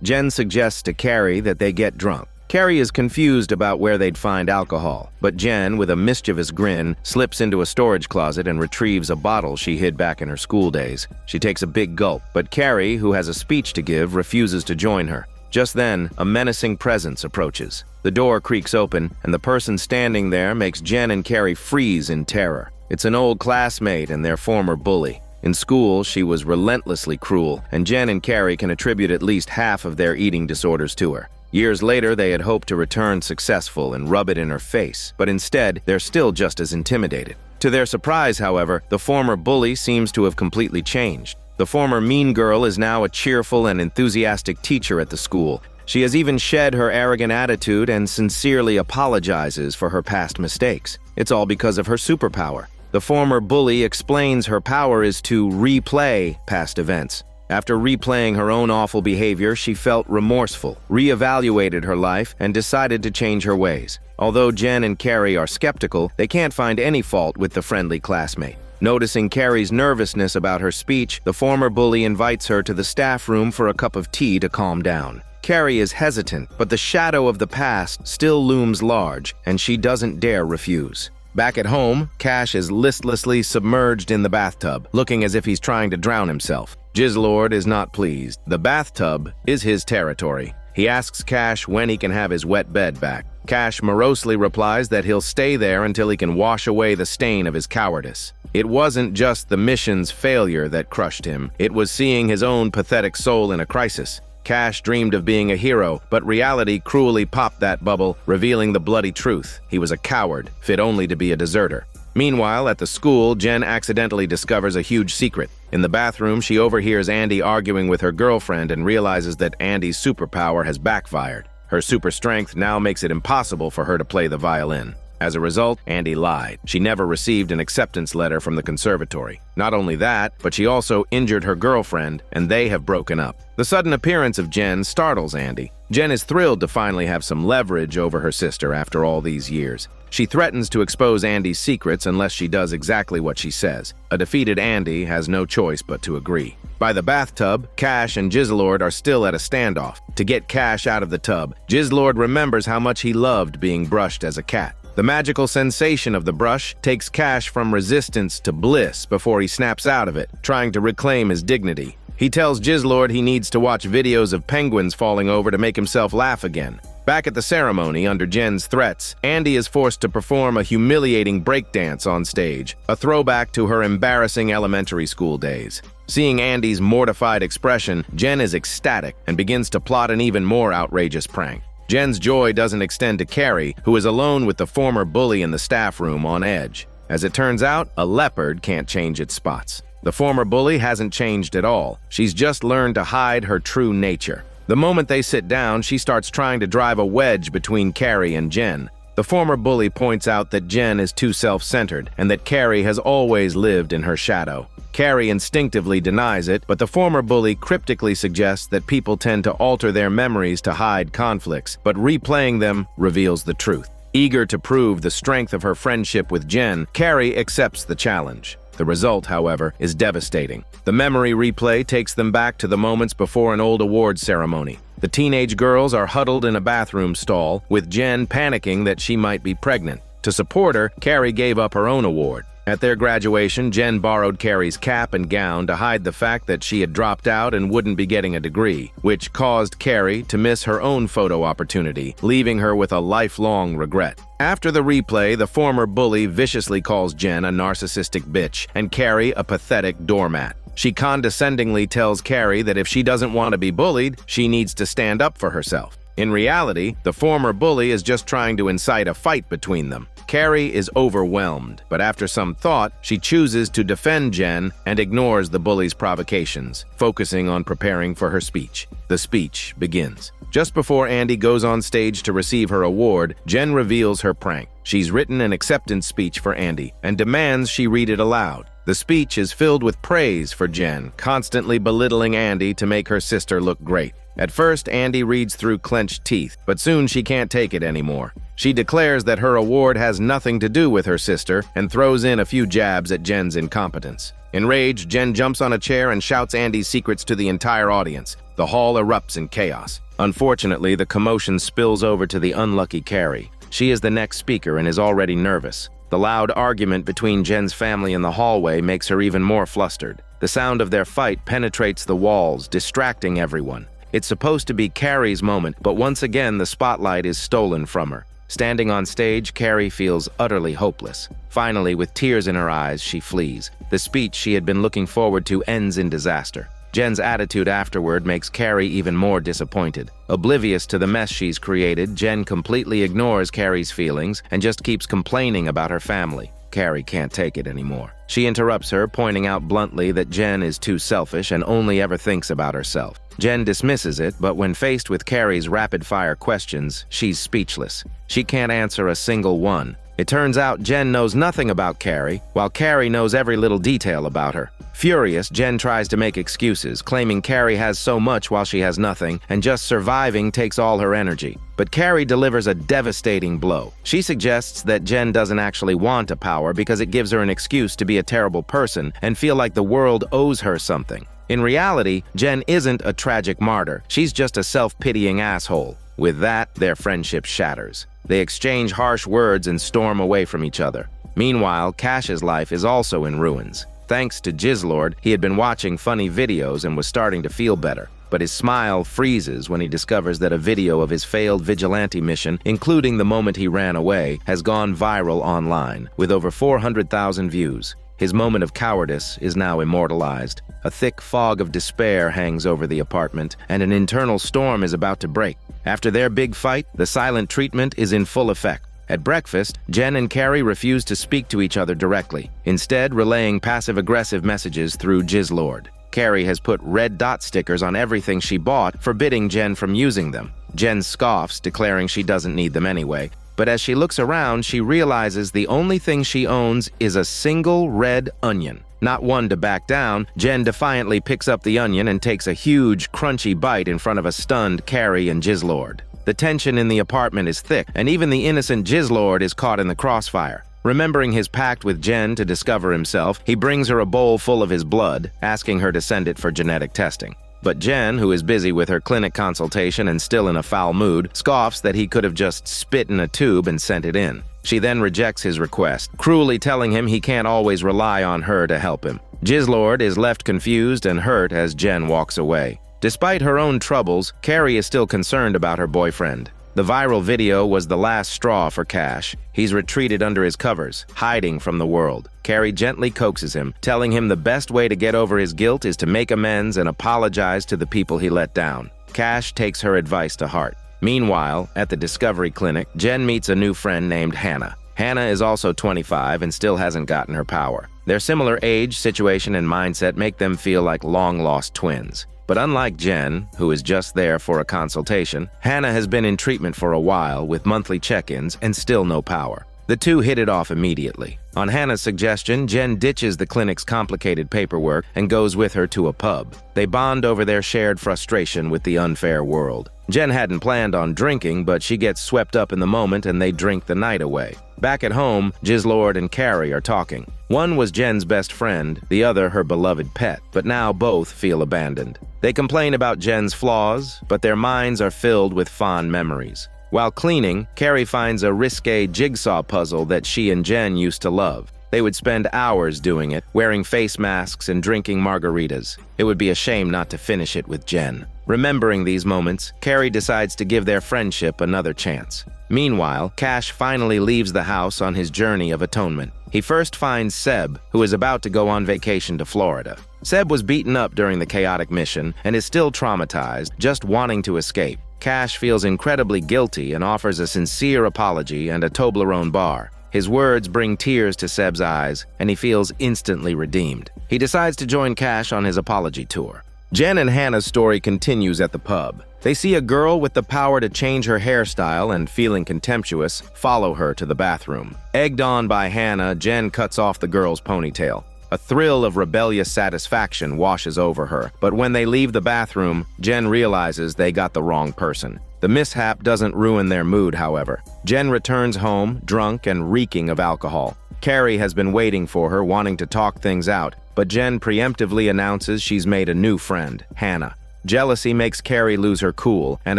A: Jen suggests to Carrie that they get drunk. Carrie is confused about where they'd find alcohol, but Jen, with a mischievous grin, slips into a storage closet and retrieves a bottle she hid back in her school days. She takes a big gulp, but Carrie, who has a speech to give, refuses to join her. Just then, a menacing presence approaches. The door creaks open, and the person standing there makes Jen and Carrie freeze in terror. It's an old classmate and their former bully. In school, she was relentlessly cruel, and Jen and Carrie can attribute at least half of their eating disorders to her. Years later, they had hoped to return successful and rub it in her face, but instead, they're still just as intimidated. To their surprise, however, the former bully seems to have completely changed. The former mean girl is now a cheerful and enthusiastic teacher at the school. She has even shed her arrogant attitude and sincerely apologizes for her past mistakes. It's all because of her superpower. The former bully explains her power is to replay past events. After replaying her own awful behavior, she felt remorseful, reevaluated her life, and decided to change her ways. Although Jen and Carrie are skeptical, they can't find any fault with the friendly classmate. Noticing Carrie's nervousness about her speech, the former bully invites her to the staff room for a cup of tea to calm down. Carrie is hesitant, but the shadow of the past still looms large, and she doesn't dare refuse. Back at home, Cash is listlessly submerged in the bathtub, looking as if he's trying to drown himself. Jizzlord is not pleased. The bathtub is his territory. He asks Cash when he can have his wet bed back. Cash morosely replies that he'll stay there until he can wash away the stain of his cowardice. It wasn't just the mission's failure that crushed him. It was seeing his own pathetic soul in a crisis. Cash dreamed of being a hero, but reality cruelly popped that bubble, revealing the bloody truth. He was a coward, fit only to be a deserter. Meanwhile, at the school, Jen accidentally discovers a huge secret. In the bathroom, she overhears Andy arguing with her girlfriend and realizes that Andy's superpower has backfired. Her super strength now makes it impossible for her to play the violin. As a result, Andy lied. She never received an acceptance letter from the conservatory. Not only that, but she also injured her girlfriend, and they have broken up. The sudden appearance of Jen startles Andy. Jen is thrilled to finally have some leverage over her sister after all these years. She threatens to expose Andy's secrets unless she does exactly what she says. A defeated Andy has no choice but to agree. By the bathtub, Cash and Jizzlord are still at a standoff. To get Cash out of the tub, Jizzlord remembers how much he loved being brushed as a cat. The magical sensation of the brush takes Cash from resistance to bliss before he snaps out of it, trying to reclaim his dignity. He tells Jizzlord he needs to watch videos of penguins falling over to make himself laugh again. Back at the ceremony, under Jen's threats, Andy is forced to perform a humiliating breakdance on stage, a throwback to her embarrassing elementary school days. Seeing Andy's mortified expression, Jen is ecstatic and begins to plot an even more outrageous prank. Jen's joy doesn't extend to Carrie, who is alone with the former bully in the staff room on edge. As it turns out, a leopard can't change its spots. The former bully hasn't changed at all. She's just learned to hide her true nature. The moment they sit down, she starts trying to drive a wedge between Carrie and Jen. The former bully points out that Jen is too self-centered and that Carrie has always lived in her shadow. Carrie instinctively denies it, but the former bully cryptically suggests that people tend to alter their memories to hide conflicts, but replaying them reveals the truth. Eager to prove the strength of her friendship with Jen, Carrie accepts the challenge. The result, however, is devastating. The memory replay takes them back to the moments before an old awards ceremony. The teenage girls are huddled in a bathroom stall, with Jen panicking that she might be pregnant. To support her, Carrie gave up her own award. At their graduation, Jen borrowed Carrie's cap and gown to hide the fact that she had dropped out and wouldn't be getting a degree, which caused Carrie to miss her own photo opportunity, leaving her with a lifelong regret. After the replay, the former bully viciously calls Jen a narcissistic bitch and Carrie a pathetic doormat. She condescendingly tells Carrie that if she doesn't want to be bullied, she needs to stand up for herself. In reality, the former bully is just trying to incite a fight between them. Carrie is overwhelmed, but after some thought, she chooses to defend Jen and ignores the bully's provocations, focusing on preparing for her speech. The speech begins. Just before Andy goes on stage to receive her award, Jen reveals her prank. She's written an acceptance speech for Andy and demands she read it aloud. The speech is filled with praise for Jen, constantly belittling Andy to make her sister look great. At first, Andy reads through clenched teeth, but soon she can't take it anymore. She declares that her award has nothing to do with her sister and throws in a few jabs at Jen's incompetence. Enraged, Jen jumps on a chair and shouts Andy's secrets to the entire audience. The hall erupts in chaos. Unfortunately, the commotion spills over to the unlucky Carrie. She is the next speaker and is already nervous. The loud argument between Jen's family in the hallway makes her even more flustered. The sound of their fight penetrates the walls, distracting everyone. It's supposed to be Carrie's moment, but once again the spotlight is stolen from her. Standing on stage, Carrie feels utterly hopeless. Finally, with tears in her eyes, she flees. The speech she had been looking forward to ends in disaster. Jen's attitude afterward makes Carrie even more disappointed. Oblivious to the mess she's created, Jen completely ignores Carrie's feelings and just keeps complaining about her family. Carrie can't take it anymore. She interrupts her, pointing out bluntly that Jen is too selfish and only ever thinks about herself. Jen dismisses it, but when faced with Carrie's rapid-fire questions, she's speechless. She can't answer a single one. It turns out Jen knows nothing about Carrie, while Carrie knows every little detail about her. Furious, Jen tries to make excuses, claiming Carrie has so much while she has nothing, and just surviving takes all her energy. But Carrie delivers a devastating blow. She suggests that Jen doesn't actually want a power because it gives her an excuse to be a terrible person and feel like the world owes her something. In reality, Jen isn't a tragic martyr. She's just a self-pitying asshole. With that, their friendship shatters. They exchange harsh words and storm away from each other. Meanwhile, Cash's life is also in ruins. Thanks to Jizzlord, he had been watching funny videos and was starting to feel better. But his smile freezes when he discovers that a video of his failed Vigilante mission, including the moment he ran away, has gone viral online, with over 400,000 views. His moment of cowardice is now immortalized. A thick fog of despair hangs over the apartment, and an internal storm is about to break. After their big fight, the silent treatment is in full effect. At breakfast, Jen and Carrie refuse to speak to each other directly, instead relaying passive-aggressive messages through Jizzlord. Carrie has put red dot stickers on everything she bought, forbidding Jen from using them. Jen scoffs, declaring she doesn't need them anyway. But as she looks around, she realizes the only thing she owns is a single red onion. Not one to back down, Jen defiantly picks up the onion and takes a huge, crunchy bite in front of a stunned Carrie and Jizzlord. The tension in the apartment is thick, and even the innocent Jizzlord is caught in the crossfire. Remembering his pact with Jen to discover himself, he brings her a bowl full of his blood, asking her to send it for genetic testing. But Jen, who is busy with her clinic consultation and still in a foul mood, scoffs that he could have just spit in a tube and sent it in. She then rejects his request, cruelly telling him he can't always rely on her to help him. Jizzlord is left confused and hurt as Jen walks away. Despite her own troubles, Carrie is still concerned about her boyfriend. The viral video was the last straw for Cash. He's retreated under his covers, hiding from the world. Carrie gently coaxes him, telling him the best way to get over his guilt is to make amends and apologize to the people he let down. Cash takes her advice to heart. Meanwhile, at the Discovery Clinic, Jen meets a new friend named Hannah. Hannah is also 25 and still hasn't gotten her power. Their similar age, situation, and mindset make them feel like long-lost twins. But unlike Jen, who is just there for a consultation, Hannah has been in treatment for a while with monthly check-ins and still no power. The two hit it off immediately. On Hannah's suggestion, Jen ditches the clinic's complicated paperwork and goes with her to a pub. They bond over their shared frustration with the unfair world. Jen hadn't planned on drinking, but she gets swept up in the moment and they drink the night away. Back at home, Jizzlord and Carrie are talking. One was Jen's best friend, the other her beloved pet, but now both feel abandoned. They complain about Jen's flaws, but their minds are filled with fond memories. While cleaning, Carrie finds a risque jigsaw puzzle that she and Jen used to love. They would spend hours doing it, wearing face masks and drinking margaritas. It would be a shame not to finish it with Jen. Remembering these moments, Carrie decides to give their friendship another chance. Meanwhile, Cash finally leaves the house on his journey of atonement. He first finds Seb, who is about to go on vacation to Florida. Seb was beaten up during the chaotic mission and is still traumatized, just wanting to escape. Cash feels incredibly guilty and offers a sincere apology and a Toblerone bar. His words bring tears to Seb's eyes, and he feels instantly redeemed. He decides to join Cash on his apology tour. Jen and Hannah's story continues at the pub. They see a girl with the power to change her hairstyle and, feeling contemptuous, follow her to the bathroom. Egged on by Hannah, Jen cuts off the girl's ponytail. A thrill of rebellious satisfaction washes over her, but when they leave the bathroom, Jen realizes they got the wrong person. The mishap doesn't ruin their mood, however. Jen returns home, drunk and reeking of alcohol. Carrie has been waiting for her, wanting to talk things out, but Jen preemptively announces she's made a new friend, Hannah. Jealousy makes Carrie lose her cool, and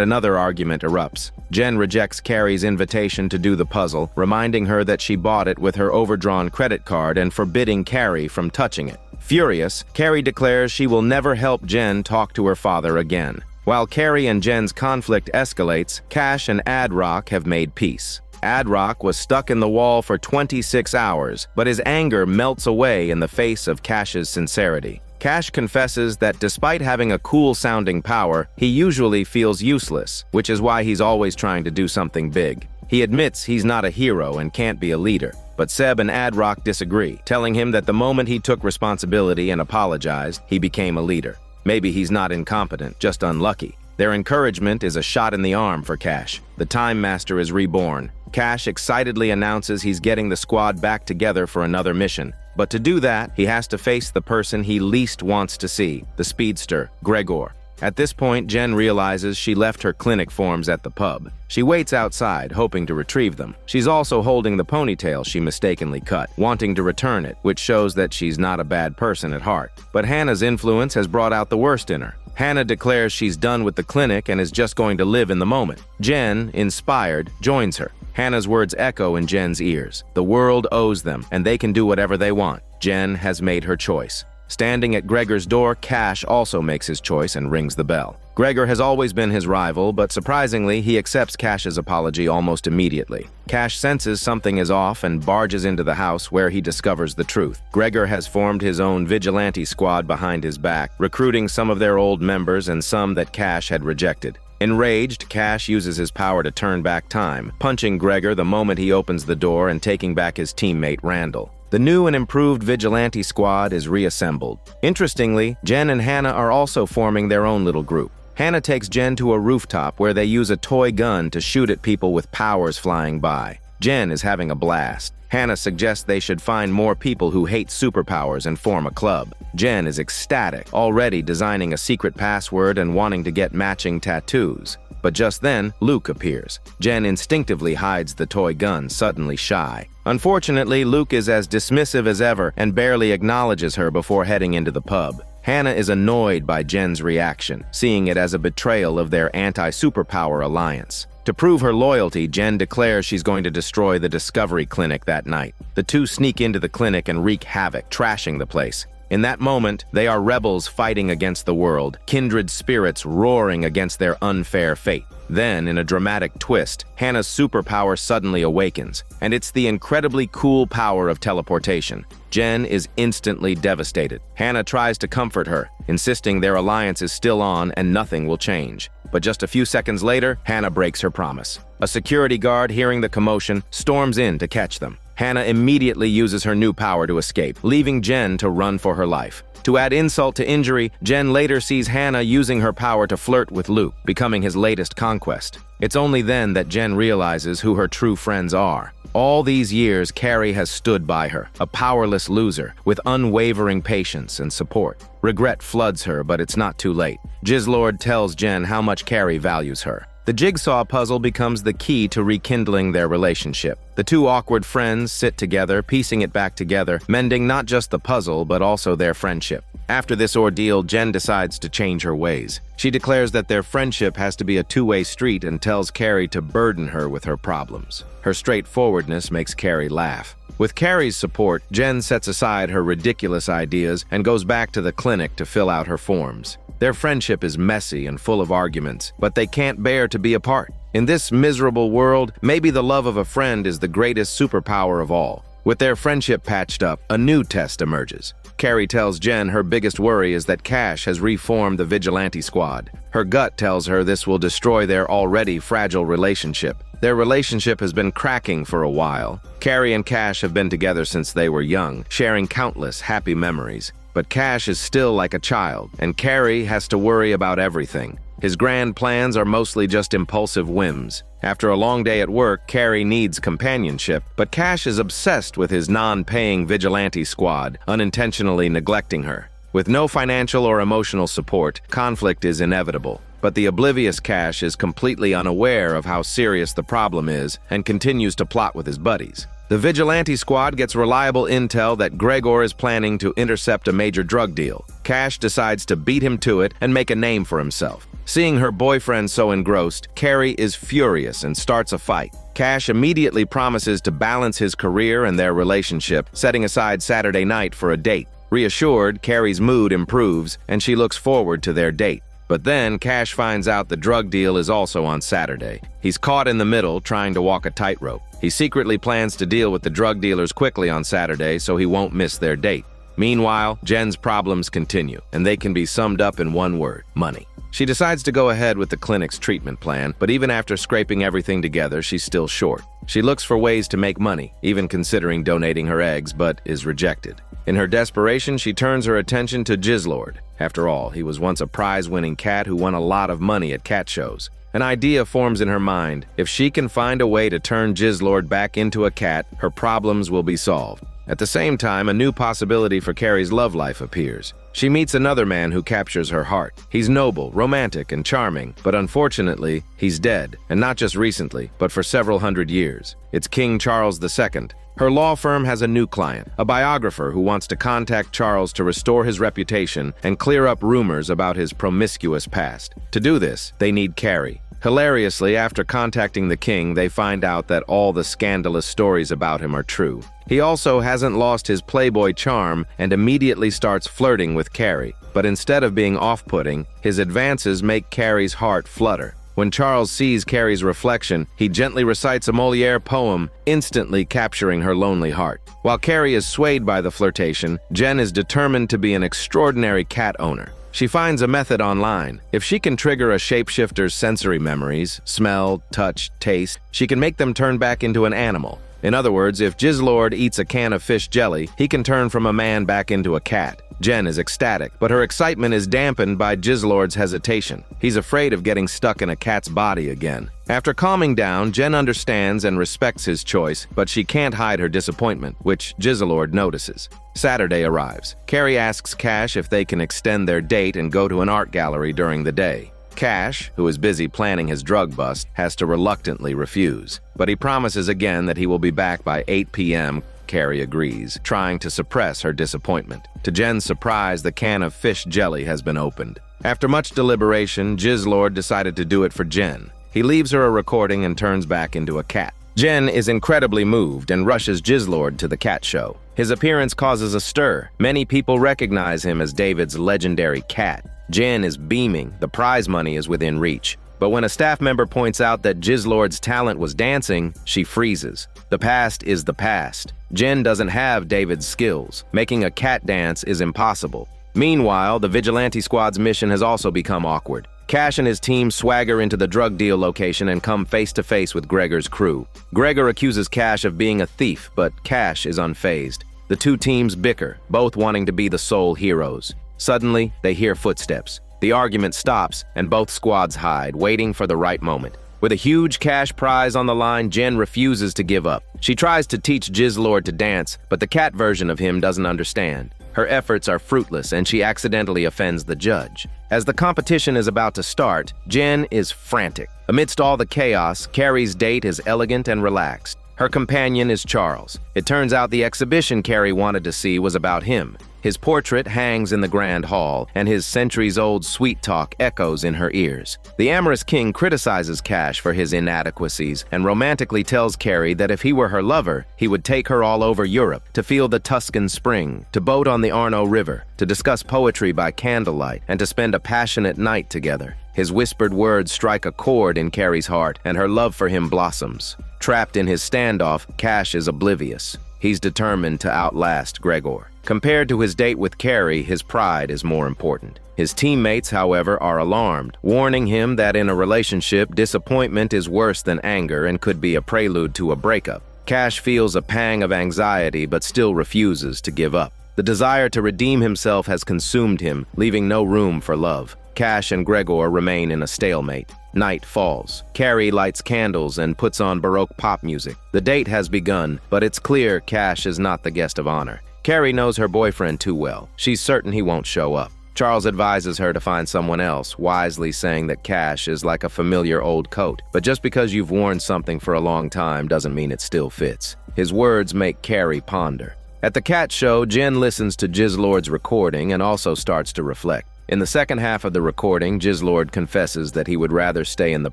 A: another argument erupts. Jen rejects Carrie's invitation to do the puzzle, reminding her that she bought it with her overdrawn credit card and forbidding Carrie from touching it. Furious, Carrie declares she will never help Jen talk to her father again. While Carrie and Jen's conflict escalates, Cash and Ad-Rock have made peace. Ad-Rock was stuck in the wall for 26 hours, but his anger melts away in the face of Cash's sincerity. Cash confesses that despite having a cool-sounding power, he usually feels useless, which is why he's always trying to do something big. He admits he's not a hero and can't be a leader, but Seb and Ad-Rock disagree, telling him that the moment he took responsibility and apologized, he became a leader. Maybe he's not incompetent, just unlucky. Their encouragement is a shot in the arm for Cash. The Time Master is reborn. Cash excitedly announces he's getting the squad back together for another mission. But to do that, he has to face the person he least wants to see, the speedster, Gregor. At this point, Jen realizes she left her clinic forms at the pub. She waits outside, hoping to retrieve them. She's also holding the ponytail she mistakenly cut, wanting to return it, which shows that she's not a bad person at heart. But Hannah's influence has brought out the worst in her. Hannah declares she's done with the clinic and is just going to live in the moment. Jen, inspired, joins her. Hannah's words echo in Jen's ears. The world owes them, and they can do whatever they want. Jen has made her choice. Standing at Gregor's door, Cash also makes his choice and rings the bell. Gregor has always been his rival, but surprisingly, he accepts Cash's apology almost immediately. Cash senses something is off and barges into the house where he discovers the truth. Gregor has formed his own vigilante squad behind his back, recruiting some of their old members and some that Cash had rejected. Enraged, Cash uses his power to turn back time, punching Gregor the moment he opens the door and taking back his teammate Randall. The new and improved vigilante squad is reassembled. Interestingly, Jen and Hannah are also forming their own little group. Hannah takes Jen to a rooftop where they use a toy gun to shoot at people with powers flying by. Jen is having a blast. Hannah suggests they should find more people who hate superpowers and form a club. Jen is ecstatic, already designing a secret password and wanting to get matching tattoos. But just then, Luke appears. Jen instinctively hides the toy gun, suddenly shy. Unfortunately, Luke is as dismissive as ever and barely acknowledges her before heading into the pub. Hannah is annoyed by Jen's reaction, seeing it as a betrayal of their anti-superpower alliance. To prove her loyalty, Jen declares she's going to destroy the Discovery Clinic that night. The two sneak into the clinic and wreak havoc, trashing the place. In that moment, they are rebels fighting against the world, kindred spirits roaring against their unfair fate. Then, in a dramatic twist, Hannah's superpower suddenly awakens, and it's the incredibly cool power of teleportation. Jen is instantly devastated. Hannah tries to comfort her, insisting their alliance is still on and nothing will change. But just a few seconds later, Hannah breaks her promise. A security guard, hearing the commotion, storms in to catch them. Hannah immediately uses her new power to escape, leaving Jen to run for her life. To add insult to injury, Jen later sees Hannah using her power to flirt with Luke, becoming his latest conquest. It's only then that Jen realizes who her true friends are. All these years, Carrie has stood by her, a powerless loser, with unwavering patience and support. Regret floods her, but it's not too late. Jizzlord tells Jen how much Carrie values her. The jigsaw puzzle becomes the key to rekindling their relationship. The two awkward friends sit together, piecing it back together, mending not just the puzzle, but also their friendship. After this ordeal, Jen decides to change her ways. She declares that their friendship has to be a two-way street and tells Carrie to burden her with her problems. Her straightforwardness makes Carrie laugh. With Carrie's support, Jen sets aside her ridiculous ideas and goes back to the clinic to fill out her forms. Their friendship is messy and full of arguments, but they can't bear to be apart. In this miserable world, maybe the love of a friend is the greatest superpower of all. With their friendship patched up, a new test emerges. Carrie tells Jen her biggest worry is that Cash has reformed the Vigilante squad. Her gut tells her this will destroy their already fragile relationship. Their relationship has been cracking for a while. Carrie and Cash have been together since they were young, sharing countless happy memories. But Cash is still like a child, and Carrie has to worry about everything. His grand plans are mostly just impulsive whims. After a long day at work, Carrie needs companionship, but Cash is obsessed with his non-paying vigilante squad, unintentionally neglecting her. With no financial or emotional support, conflict is inevitable. But the oblivious Cash is completely unaware of how serious the problem is and continues to plot with his buddies. The Vigilante squad gets reliable intel that Gregor is planning to intercept a major drug deal. Cash decides to beat him to it and make a name for himself. Seeing her boyfriend so engrossed, Carrie is furious and starts a fight. Cash immediately promises to balance his career and their relationship, setting aside Saturday night for a date. Reassured, Carrie's mood improves and she looks forward to their date. But then Cash finds out the drug deal is also on Saturday. He's caught in the middle, trying to walk a tightrope. He secretly plans to deal with the drug dealers quickly on Saturday so he won't miss their date. Meanwhile, Jen's problems continue, and they can be summed up in one word: money. She decides to go ahead with the clinic's treatment plan, but even after scraping everything together, she's still short. She looks for ways to make money, even considering donating her eggs, but is rejected. In her desperation, she turns her attention to Jizzlord. After all, he was once a prize-winning cat who won a lot of money at cat shows. An idea forms in her mind. If she can find a way to turn Jizzlord back into a cat, her problems will be solved. At the same time, a new possibility for Carrie's love life appears. She meets another man who captures her heart. He's noble, romantic, and charming, but unfortunately, he's dead, and not just recently, but for several hundred years. It's King Charles II. Her law firm has a new client, a biographer who wants to contact Charles to restore his reputation and clear up rumors about his promiscuous past. To do this, they need Carrie. Hilariously, after contacting the king, they find out that all the scandalous stories about him are true. He also hasn't lost his playboy charm and immediately starts flirting with Carrie. But instead of being off-putting, his advances make Carrie's heart flutter. When Charles sees Carrie's reflection, he gently recites a Molière poem, instantly capturing her lonely heart. While Carrie is swayed by the flirtation, Jen is determined to be an extraordinary cat owner. She finds a method online. If she can trigger a shapeshifter's sensory memories, smell, touch, taste, she can make them turn back into an animal. In other words, if Jizzlord eats a can of fish jelly, he can turn from a man back into a cat. Jen is ecstatic, but her excitement is dampened by Jizzlord's hesitation. He's afraid of getting stuck in a cat's body again. After calming down, Jen understands and respects his choice, but she can't hide her disappointment, which Jizzlord notices. Saturday arrives. Carrie asks Cash if they can extend their date and go to an art gallery during the day. Cash, who is busy planning his drug bust, has to reluctantly refuse. But he promises again that he will be back by 8 p.m. Carrie agrees, trying to suppress her disappointment. To Jen's surprise, the can of fish jelly has been opened. After much deliberation, Jizzlord decided to do it for Jen. He leaves her a recording and turns back into a cat. Jen is incredibly moved and rushes Jizzlord to the cat show. His appearance causes a stir. Many people recognize him as David's legendary cat. Jen is beaming. The prize money is within reach. But when a staff member points out that Jizzlord's talent was dancing, she freezes. The past is the past. Jen doesn't have David's skills. Making a cat dance is impossible. Meanwhile, the Vigilante Squad's mission has also become awkward. Cash and his team swagger into the drug deal location and come face-to-face with Gregor's crew. Gregor accuses Cash of being a thief, but Cash is unfazed. The two teams bicker, both wanting to be the sole heroes. Suddenly, they hear footsteps. The argument stops, and both squads hide, waiting for the right moment. With a huge cash prize on the line, Jen refuses to give up. She tries to teach Jizzlord to dance, but the cat version of him doesn't understand. Her efforts are fruitless, and she accidentally offends the judge. As the competition is about to start, Jen is frantic. Amidst all the chaos, Carrie's date is elegant and relaxed. Her companion is Charles. It turns out the exhibition Carrie wanted to see was about him. His portrait hangs in the grand hall, and his centuries-old sweet talk echoes in her ears. The amorous king criticizes Cash for his inadequacies and romantically tells Carrie that if he were her lover, he would take her all over Europe to feel the Tuscan spring, to boat on the Arno River, to discuss poetry by candlelight, and to spend a passionate night together. His whispered words strike a chord in Carrie's heart, and her love for him blossoms. Trapped in his standoff, Cash is oblivious. He's determined to outlast Gregor. Compared to his date with Carrie, his pride is more important. His teammates, however, are alarmed, warning him that in a relationship, disappointment is worse than anger and could be a prelude to a breakup. Cash feels a pang of anxiety but still refuses to give up. The desire to redeem himself has consumed him, leaving no room for love. Cash and Gregor remain in a stalemate. Night falls. Carrie lights candles and puts on Baroque pop music. The date has begun, but it's clear Cash is not the guest of honor. Carrie knows her boyfriend too well. She's certain he won't show up. Charles advises her to find someone else, wisely saying that Cash is like a familiar old coat. But just because you've worn something for a long time doesn't mean it still fits. His words make Carrie ponder. At the cat show, Jen listens to Jizzlord's recording and also starts to reflect. In the second half of the recording, Jizzlord confesses that he would rather stay in the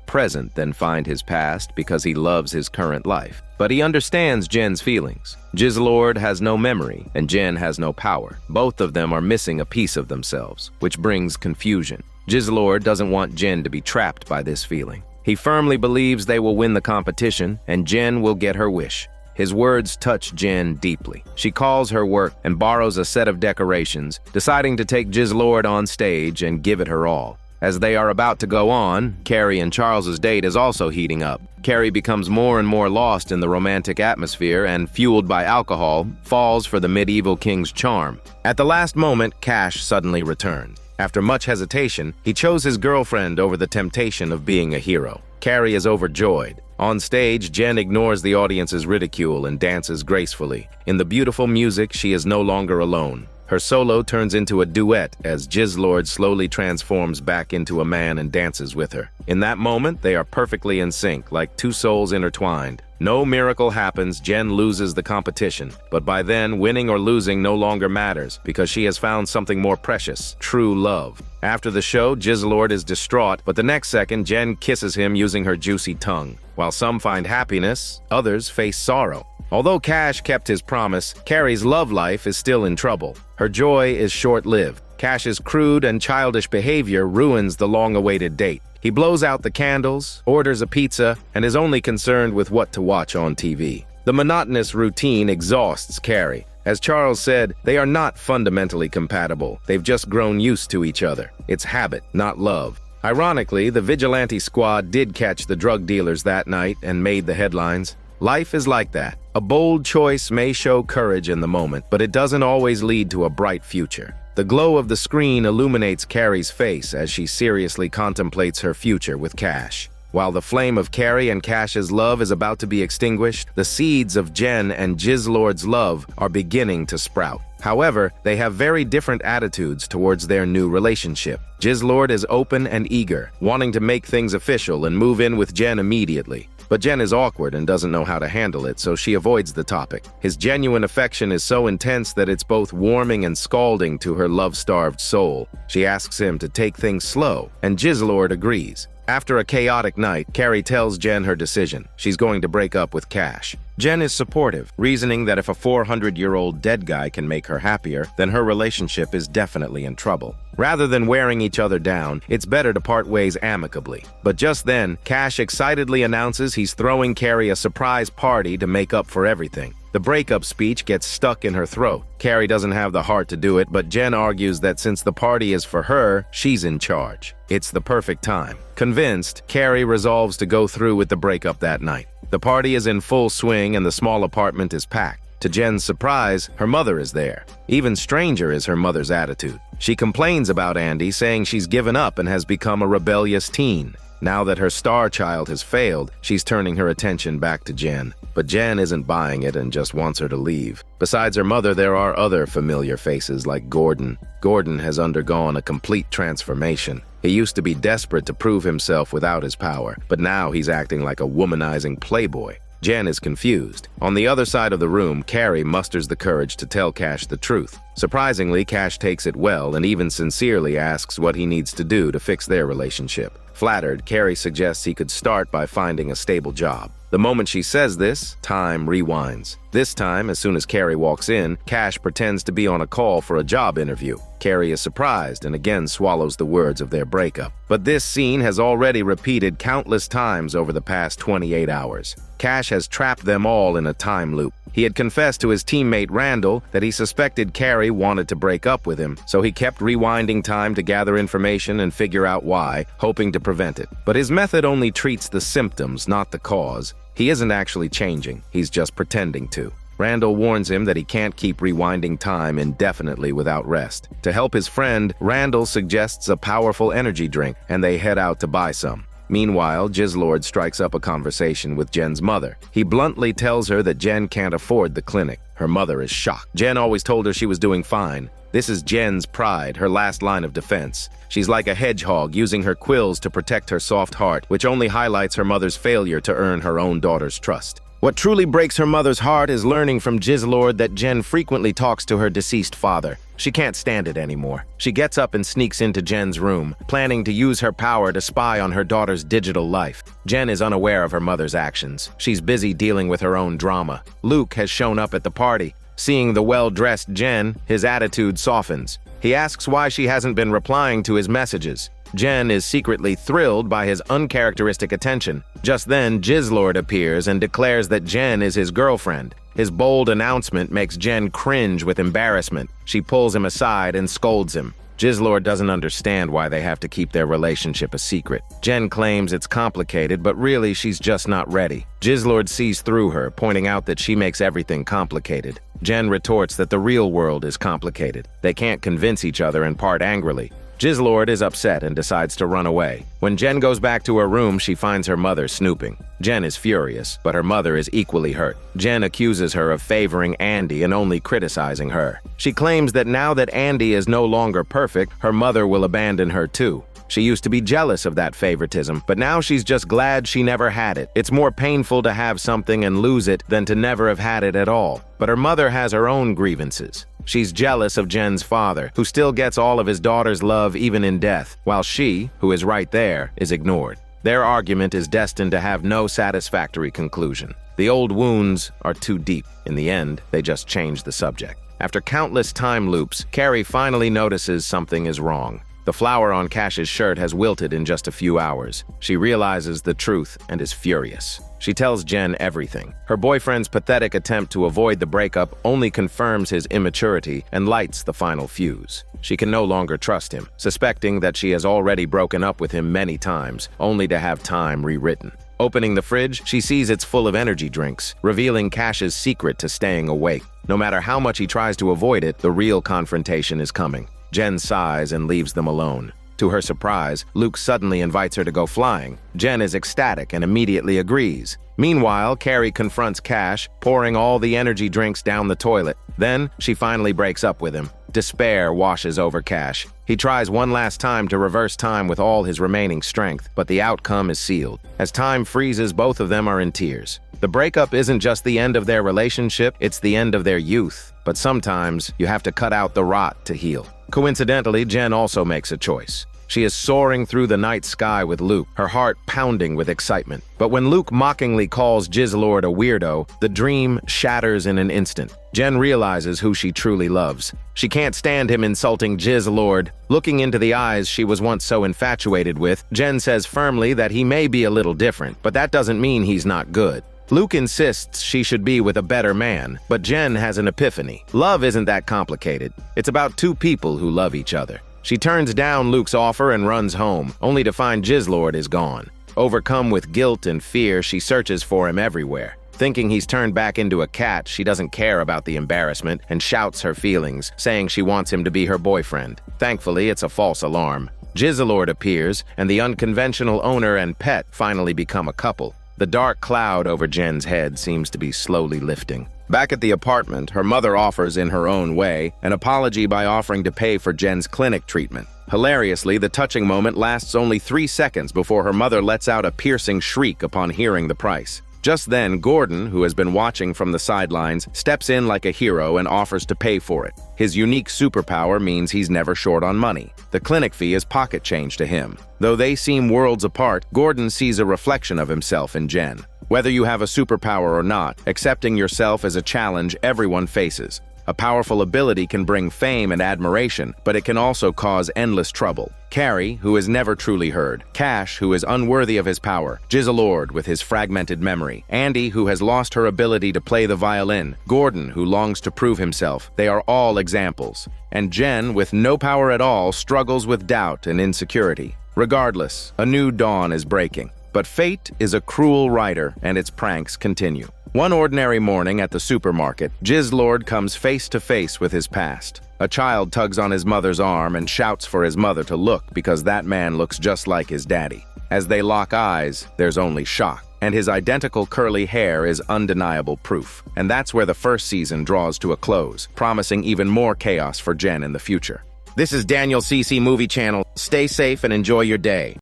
A: present than find his past because he loves his current life. But he understands Jen's feelings. Jizzlord has no memory, and Jen has no power. Both of them are missing a piece of themselves, which brings confusion. Jizzlord doesn't want Jen to be trapped by this feeling. He firmly believes they will win the competition, and Jen will get her wish. His words touch Jen deeply. She calls her work and borrows a set of decorations, deciding to take Jizzlord on stage and give it her all. As they are about to go on, Carrie and Charles's date is also heating up. Carrie becomes more and more lost in the romantic atmosphere and, fueled by alcohol, falls for the medieval king's charm. At the last moment, Cash suddenly returns. After much hesitation, he chose his girlfriend over the temptation of being a hero. Carrie is overjoyed. On stage, Jen ignores the audience's ridicule and dances gracefully. In the beautiful music, she is no longer alone. Her solo turns into a duet as Jizzlord slowly transforms back into a man and dances with her. In that moment, they are perfectly in sync, like two souls intertwined. No miracle happens, Jen loses the competition. But by then, winning or losing no longer matters because she has found something more precious, true love. After the show, Jizzlord is distraught, but the next second, Jen kisses him using her juicy tongue. While some find happiness, others face sorrow. Although Cash kept his promise, Carrie's love life is still in trouble. Her joy is short-lived. Cash's crude and childish behavior ruins the long-awaited date. He blows out the candles, orders a pizza, and is only concerned with what to watch on TV. The monotonous routine exhausts Carrie. As Charles said, they are not fundamentally compatible. They've just grown used to each other. It's habit, not love. Ironically, the Vigilante squad did catch the drug dealers that night and made the headlines. Life is like that. A bold choice may show courage in the moment, but it doesn't always lead to a bright future. The glow of the screen illuminates Carrie's face as she seriously contemplates her future with Cash. While the flame of Carrie and Cash's love is about to be extinguished, the seeds of Jen and Jizzlord's love are beginning to sprout. However, they have very different attitudes towards their new relationship. Jizzlord is open and eager, wanting to make things official and move in with Jen immediately. But Jen is awkward and doesn't know how to handle it, so she avoids the topic. His genuine affection is so intense that it's both warming and scalding to her love-starved soul. She asks him to take things slow, and Jizzlord agrees. After a chaotic night, Carrie tells Jen her decision. She's going to break up with Cash. Jen is supportive, reasoning that if a 400-year-old dead guy can make her happier, then her relationship is definitely in trouble. Rather than wearing each other down, it's better to part ways amicably. But just then, Cash excitedly announces he's throwing Carrie a surprise party to make up for everything. The breakup speech gets stuck in her throat. Carrie doesn't have the heart to do it, but Jen argues that since the party is for her, she's in charge. It's the perfect time. Convinced, Carrie resolves to go through with the breakup that night. The party is in full swing and the small apartment is packed. To Jen's surprise, her mother is there. Even stranger is her mother's attitude. She complains about Andy, saying she's given up and has become a rebellious teen. Now that her star child has failed, she's turning her attention back to Jen. But Jen isn't buying it and just wants her to leave. Besides her mother, there are other familiar faces like Gordon. Gordon has undergone a complete transformation. He used to be desperate to prove himself without his power, but now he's acting like a womanizing playboy. Jen is confused. On the other side of the room, Carrie musters the courage to tell Cash the truth. Surprisingly, Cash takes it well and even sincerely asks what he needs to do to fix their relationship. Flattered, Carrie suggests he could start by finding a stable job. The moment she says this, time rewinds. This time, as soon as Carrie walks in, Cash pretends to be on a call for a job interview. Carrie is surprised and again swallows the words of their breakup. But this scene has already repeated countless times over the past 28 hours. Cash has trapped them all in a time loop. He had confessed to his teammate Randall that he suspected Carrie wanted to break up with him, so he kept rewinding time to gather information and figure out why, hoping to prevent it. But his method only treats the symptoms, not the cause. He isn't actually changing, he's just pretending to. Randall warns him that he can't keep rewinding time indefinitely without rest. To help his friend, Randall suggests a powerful energy drink, and they head out to buy some. Meanwhile, Jizzlord strikes up a conversation with Jen's mother. He bluntly tells her that Jen can't afford the clinic. Her mother is shocked. Jen always told her she was doing fine. This is Jen's pride, her last line of defense. She's like a hedgehog, using her quills to protect her soft heart, which only highlights her mother's failure to earn her own daughter's trust. What truly breaks her mother's heart is learning from Jizzlord that Jen frequently talks to her deceased father. She can't stand it anymore. She gets up and sneaks into Jen's room, planning to use her power to spy on her daughter's digital life. Jen is unaware of her mother's actions. She's busy dealing with her own drama. Luke has shown up at the party. Seeing the well-dressed Jen, his attitude softens. He asks why she hasn't been replying to his messages. Jen is secretly thrilled by his uncharacteristic attention. Just then, Jizzlord appears and declares that Jen is his girlfriend. His bold announcement makes Jen cringe with embarrassment. She pulls him aside and scolds him. Jizzlord doesn't understand why they have to keep their relationship a secret. Jen claims it's complicated, but really she's just not ready. Jizzlord sees through her, pointing out that she makes everything complicated. Jen retorts that the real world is complicated. They can't convince each other and part angrily. Jizzlord is upset and decides to run away. When Jen goes back to her room, she finds her mother snooping. Jen is furious, but her mother is equally hurt. Jen accuses her of favoring Andy and only criticizing her. She claims that now that Andy is no longer perfect, her mother will abandon her too. She used to be jealous of that favoritism, but now she's just glad she never had it. It's more painful to have something and lose it than to never have had it at all. But her mother has her own grievances. She's jealous of Jen's father, who still gets all of his daughter's love even in death, while she, who is right there, is ignored. Their argument is destined to have no satisfactory conclusion. The old wounds are too deep. In the end, they just change the subject. After countless time loops, Carrie finally notices something is wrong. The flower on Cash's shirt has wilted in just a few hours. She realizes the truth and is furious. She tells Jen everything. Her boyfriend's pathetic attempt to avoid the breakup only confirms his immaturity and lights the final fuse. She can no longer trust him, suspecting that she has already broken up with him many times, only to have time rewritten. Opening the fridge, she sees it's full of energy drinks, revealing Cash's secret to staying awake. No matter how much he tries to avoid it, the real confrontation is coming. Jen sighs and leaves them alone. To her surprise, Luke suddenly invites her to go flying. Jen is ecstatic and immediately agrees. Meanwhile, Carrie confronts Cash, pouring all the energy drinks down the toilet. Then, she finally breaks up with him. Despair washes over Cash. He tries one last time to reverse time with all his remaining strength, but the outcome is sealed. As time freezes, both of them are in tears. The breakup isn't just the end of their relationship, it's the end of their youth. But sometimes, you have to cut out the rot to heal. Coincidentally, Jen also makes a choice. She is soaring through the night sky with Luke, her heart pounding with excitement. But when Luke mockingly calls Jizzlord a weirdo, the dream shatters in an instant. Jen realizes who she truly loves. She can't stand him insulting Jizzlord. Looking into the eyes she was once so infatuated with, Jen says firmly that he may be a little different, but that doesn't mean he's not good. Luke insists she should be with a better man, but Jen has an epiphany. Love isn't that complicated. It's about two people who love each other. She turns down Luke's offer and runs home, only to find Jizzlord is gone. Overcome with guilt and fear, she searches for him everywhere. Thinking he's turned back into a cat, she doesn't care about the embarrassment and shouts her feelings, saying she wants him to be her boyfriend. Thankfully, it's a false alarm. Jizzlord appears, and the unconventional owner and pet finally become a couple. The dark cloud over Jen's head seems to be slowly lifting. Back at the apartment, her mother offers in her own way an apology by offering to pay for Jen's clinic treatment. Hilariously, the touching moment lasts only 3 seconds before her mother lets out a piercing shriek upon hearing the price. Just then, Gordon, who has been watching from the sidelines, steps in like a hero and offers to pay for it. His unique superpower means he's never short on money. The clinic fee is pocket change to him. Though they seem worlds apart, Gordon sees a reflection of himself in Jen. Whether you have a superpower or not, accepting yourself is a challenge everyone faces. A powerful ability can bring fame and admiration, but it can also cause endless trouble. Carrie, who is never truly heard. Cash, who is unworthy of his power. Jizzlord, with his fragmented memory. Andy, who has lost her ability to play the violin. Gordon, who longs to prove himself. They are all examples. And Jen, with no power at all, struggles with doubt and insecurity. Regardless, a new dawn is breaking. But fate is a cruel writer, and its pranks continue. One ordinary morning at the supermarket, Jizzlord comes face to face with his past. A child tugs on his mother's arm and shouts for his mother to look because that man looks just like his daddy. As they lock eyes, there's only shock, and his identical curly hair is undeniable proof. And that's where the first season draws to a close, promising even more chaos for Jen in the future. This is Daniel CC Movie Channel. Stay safe and enjoy your day.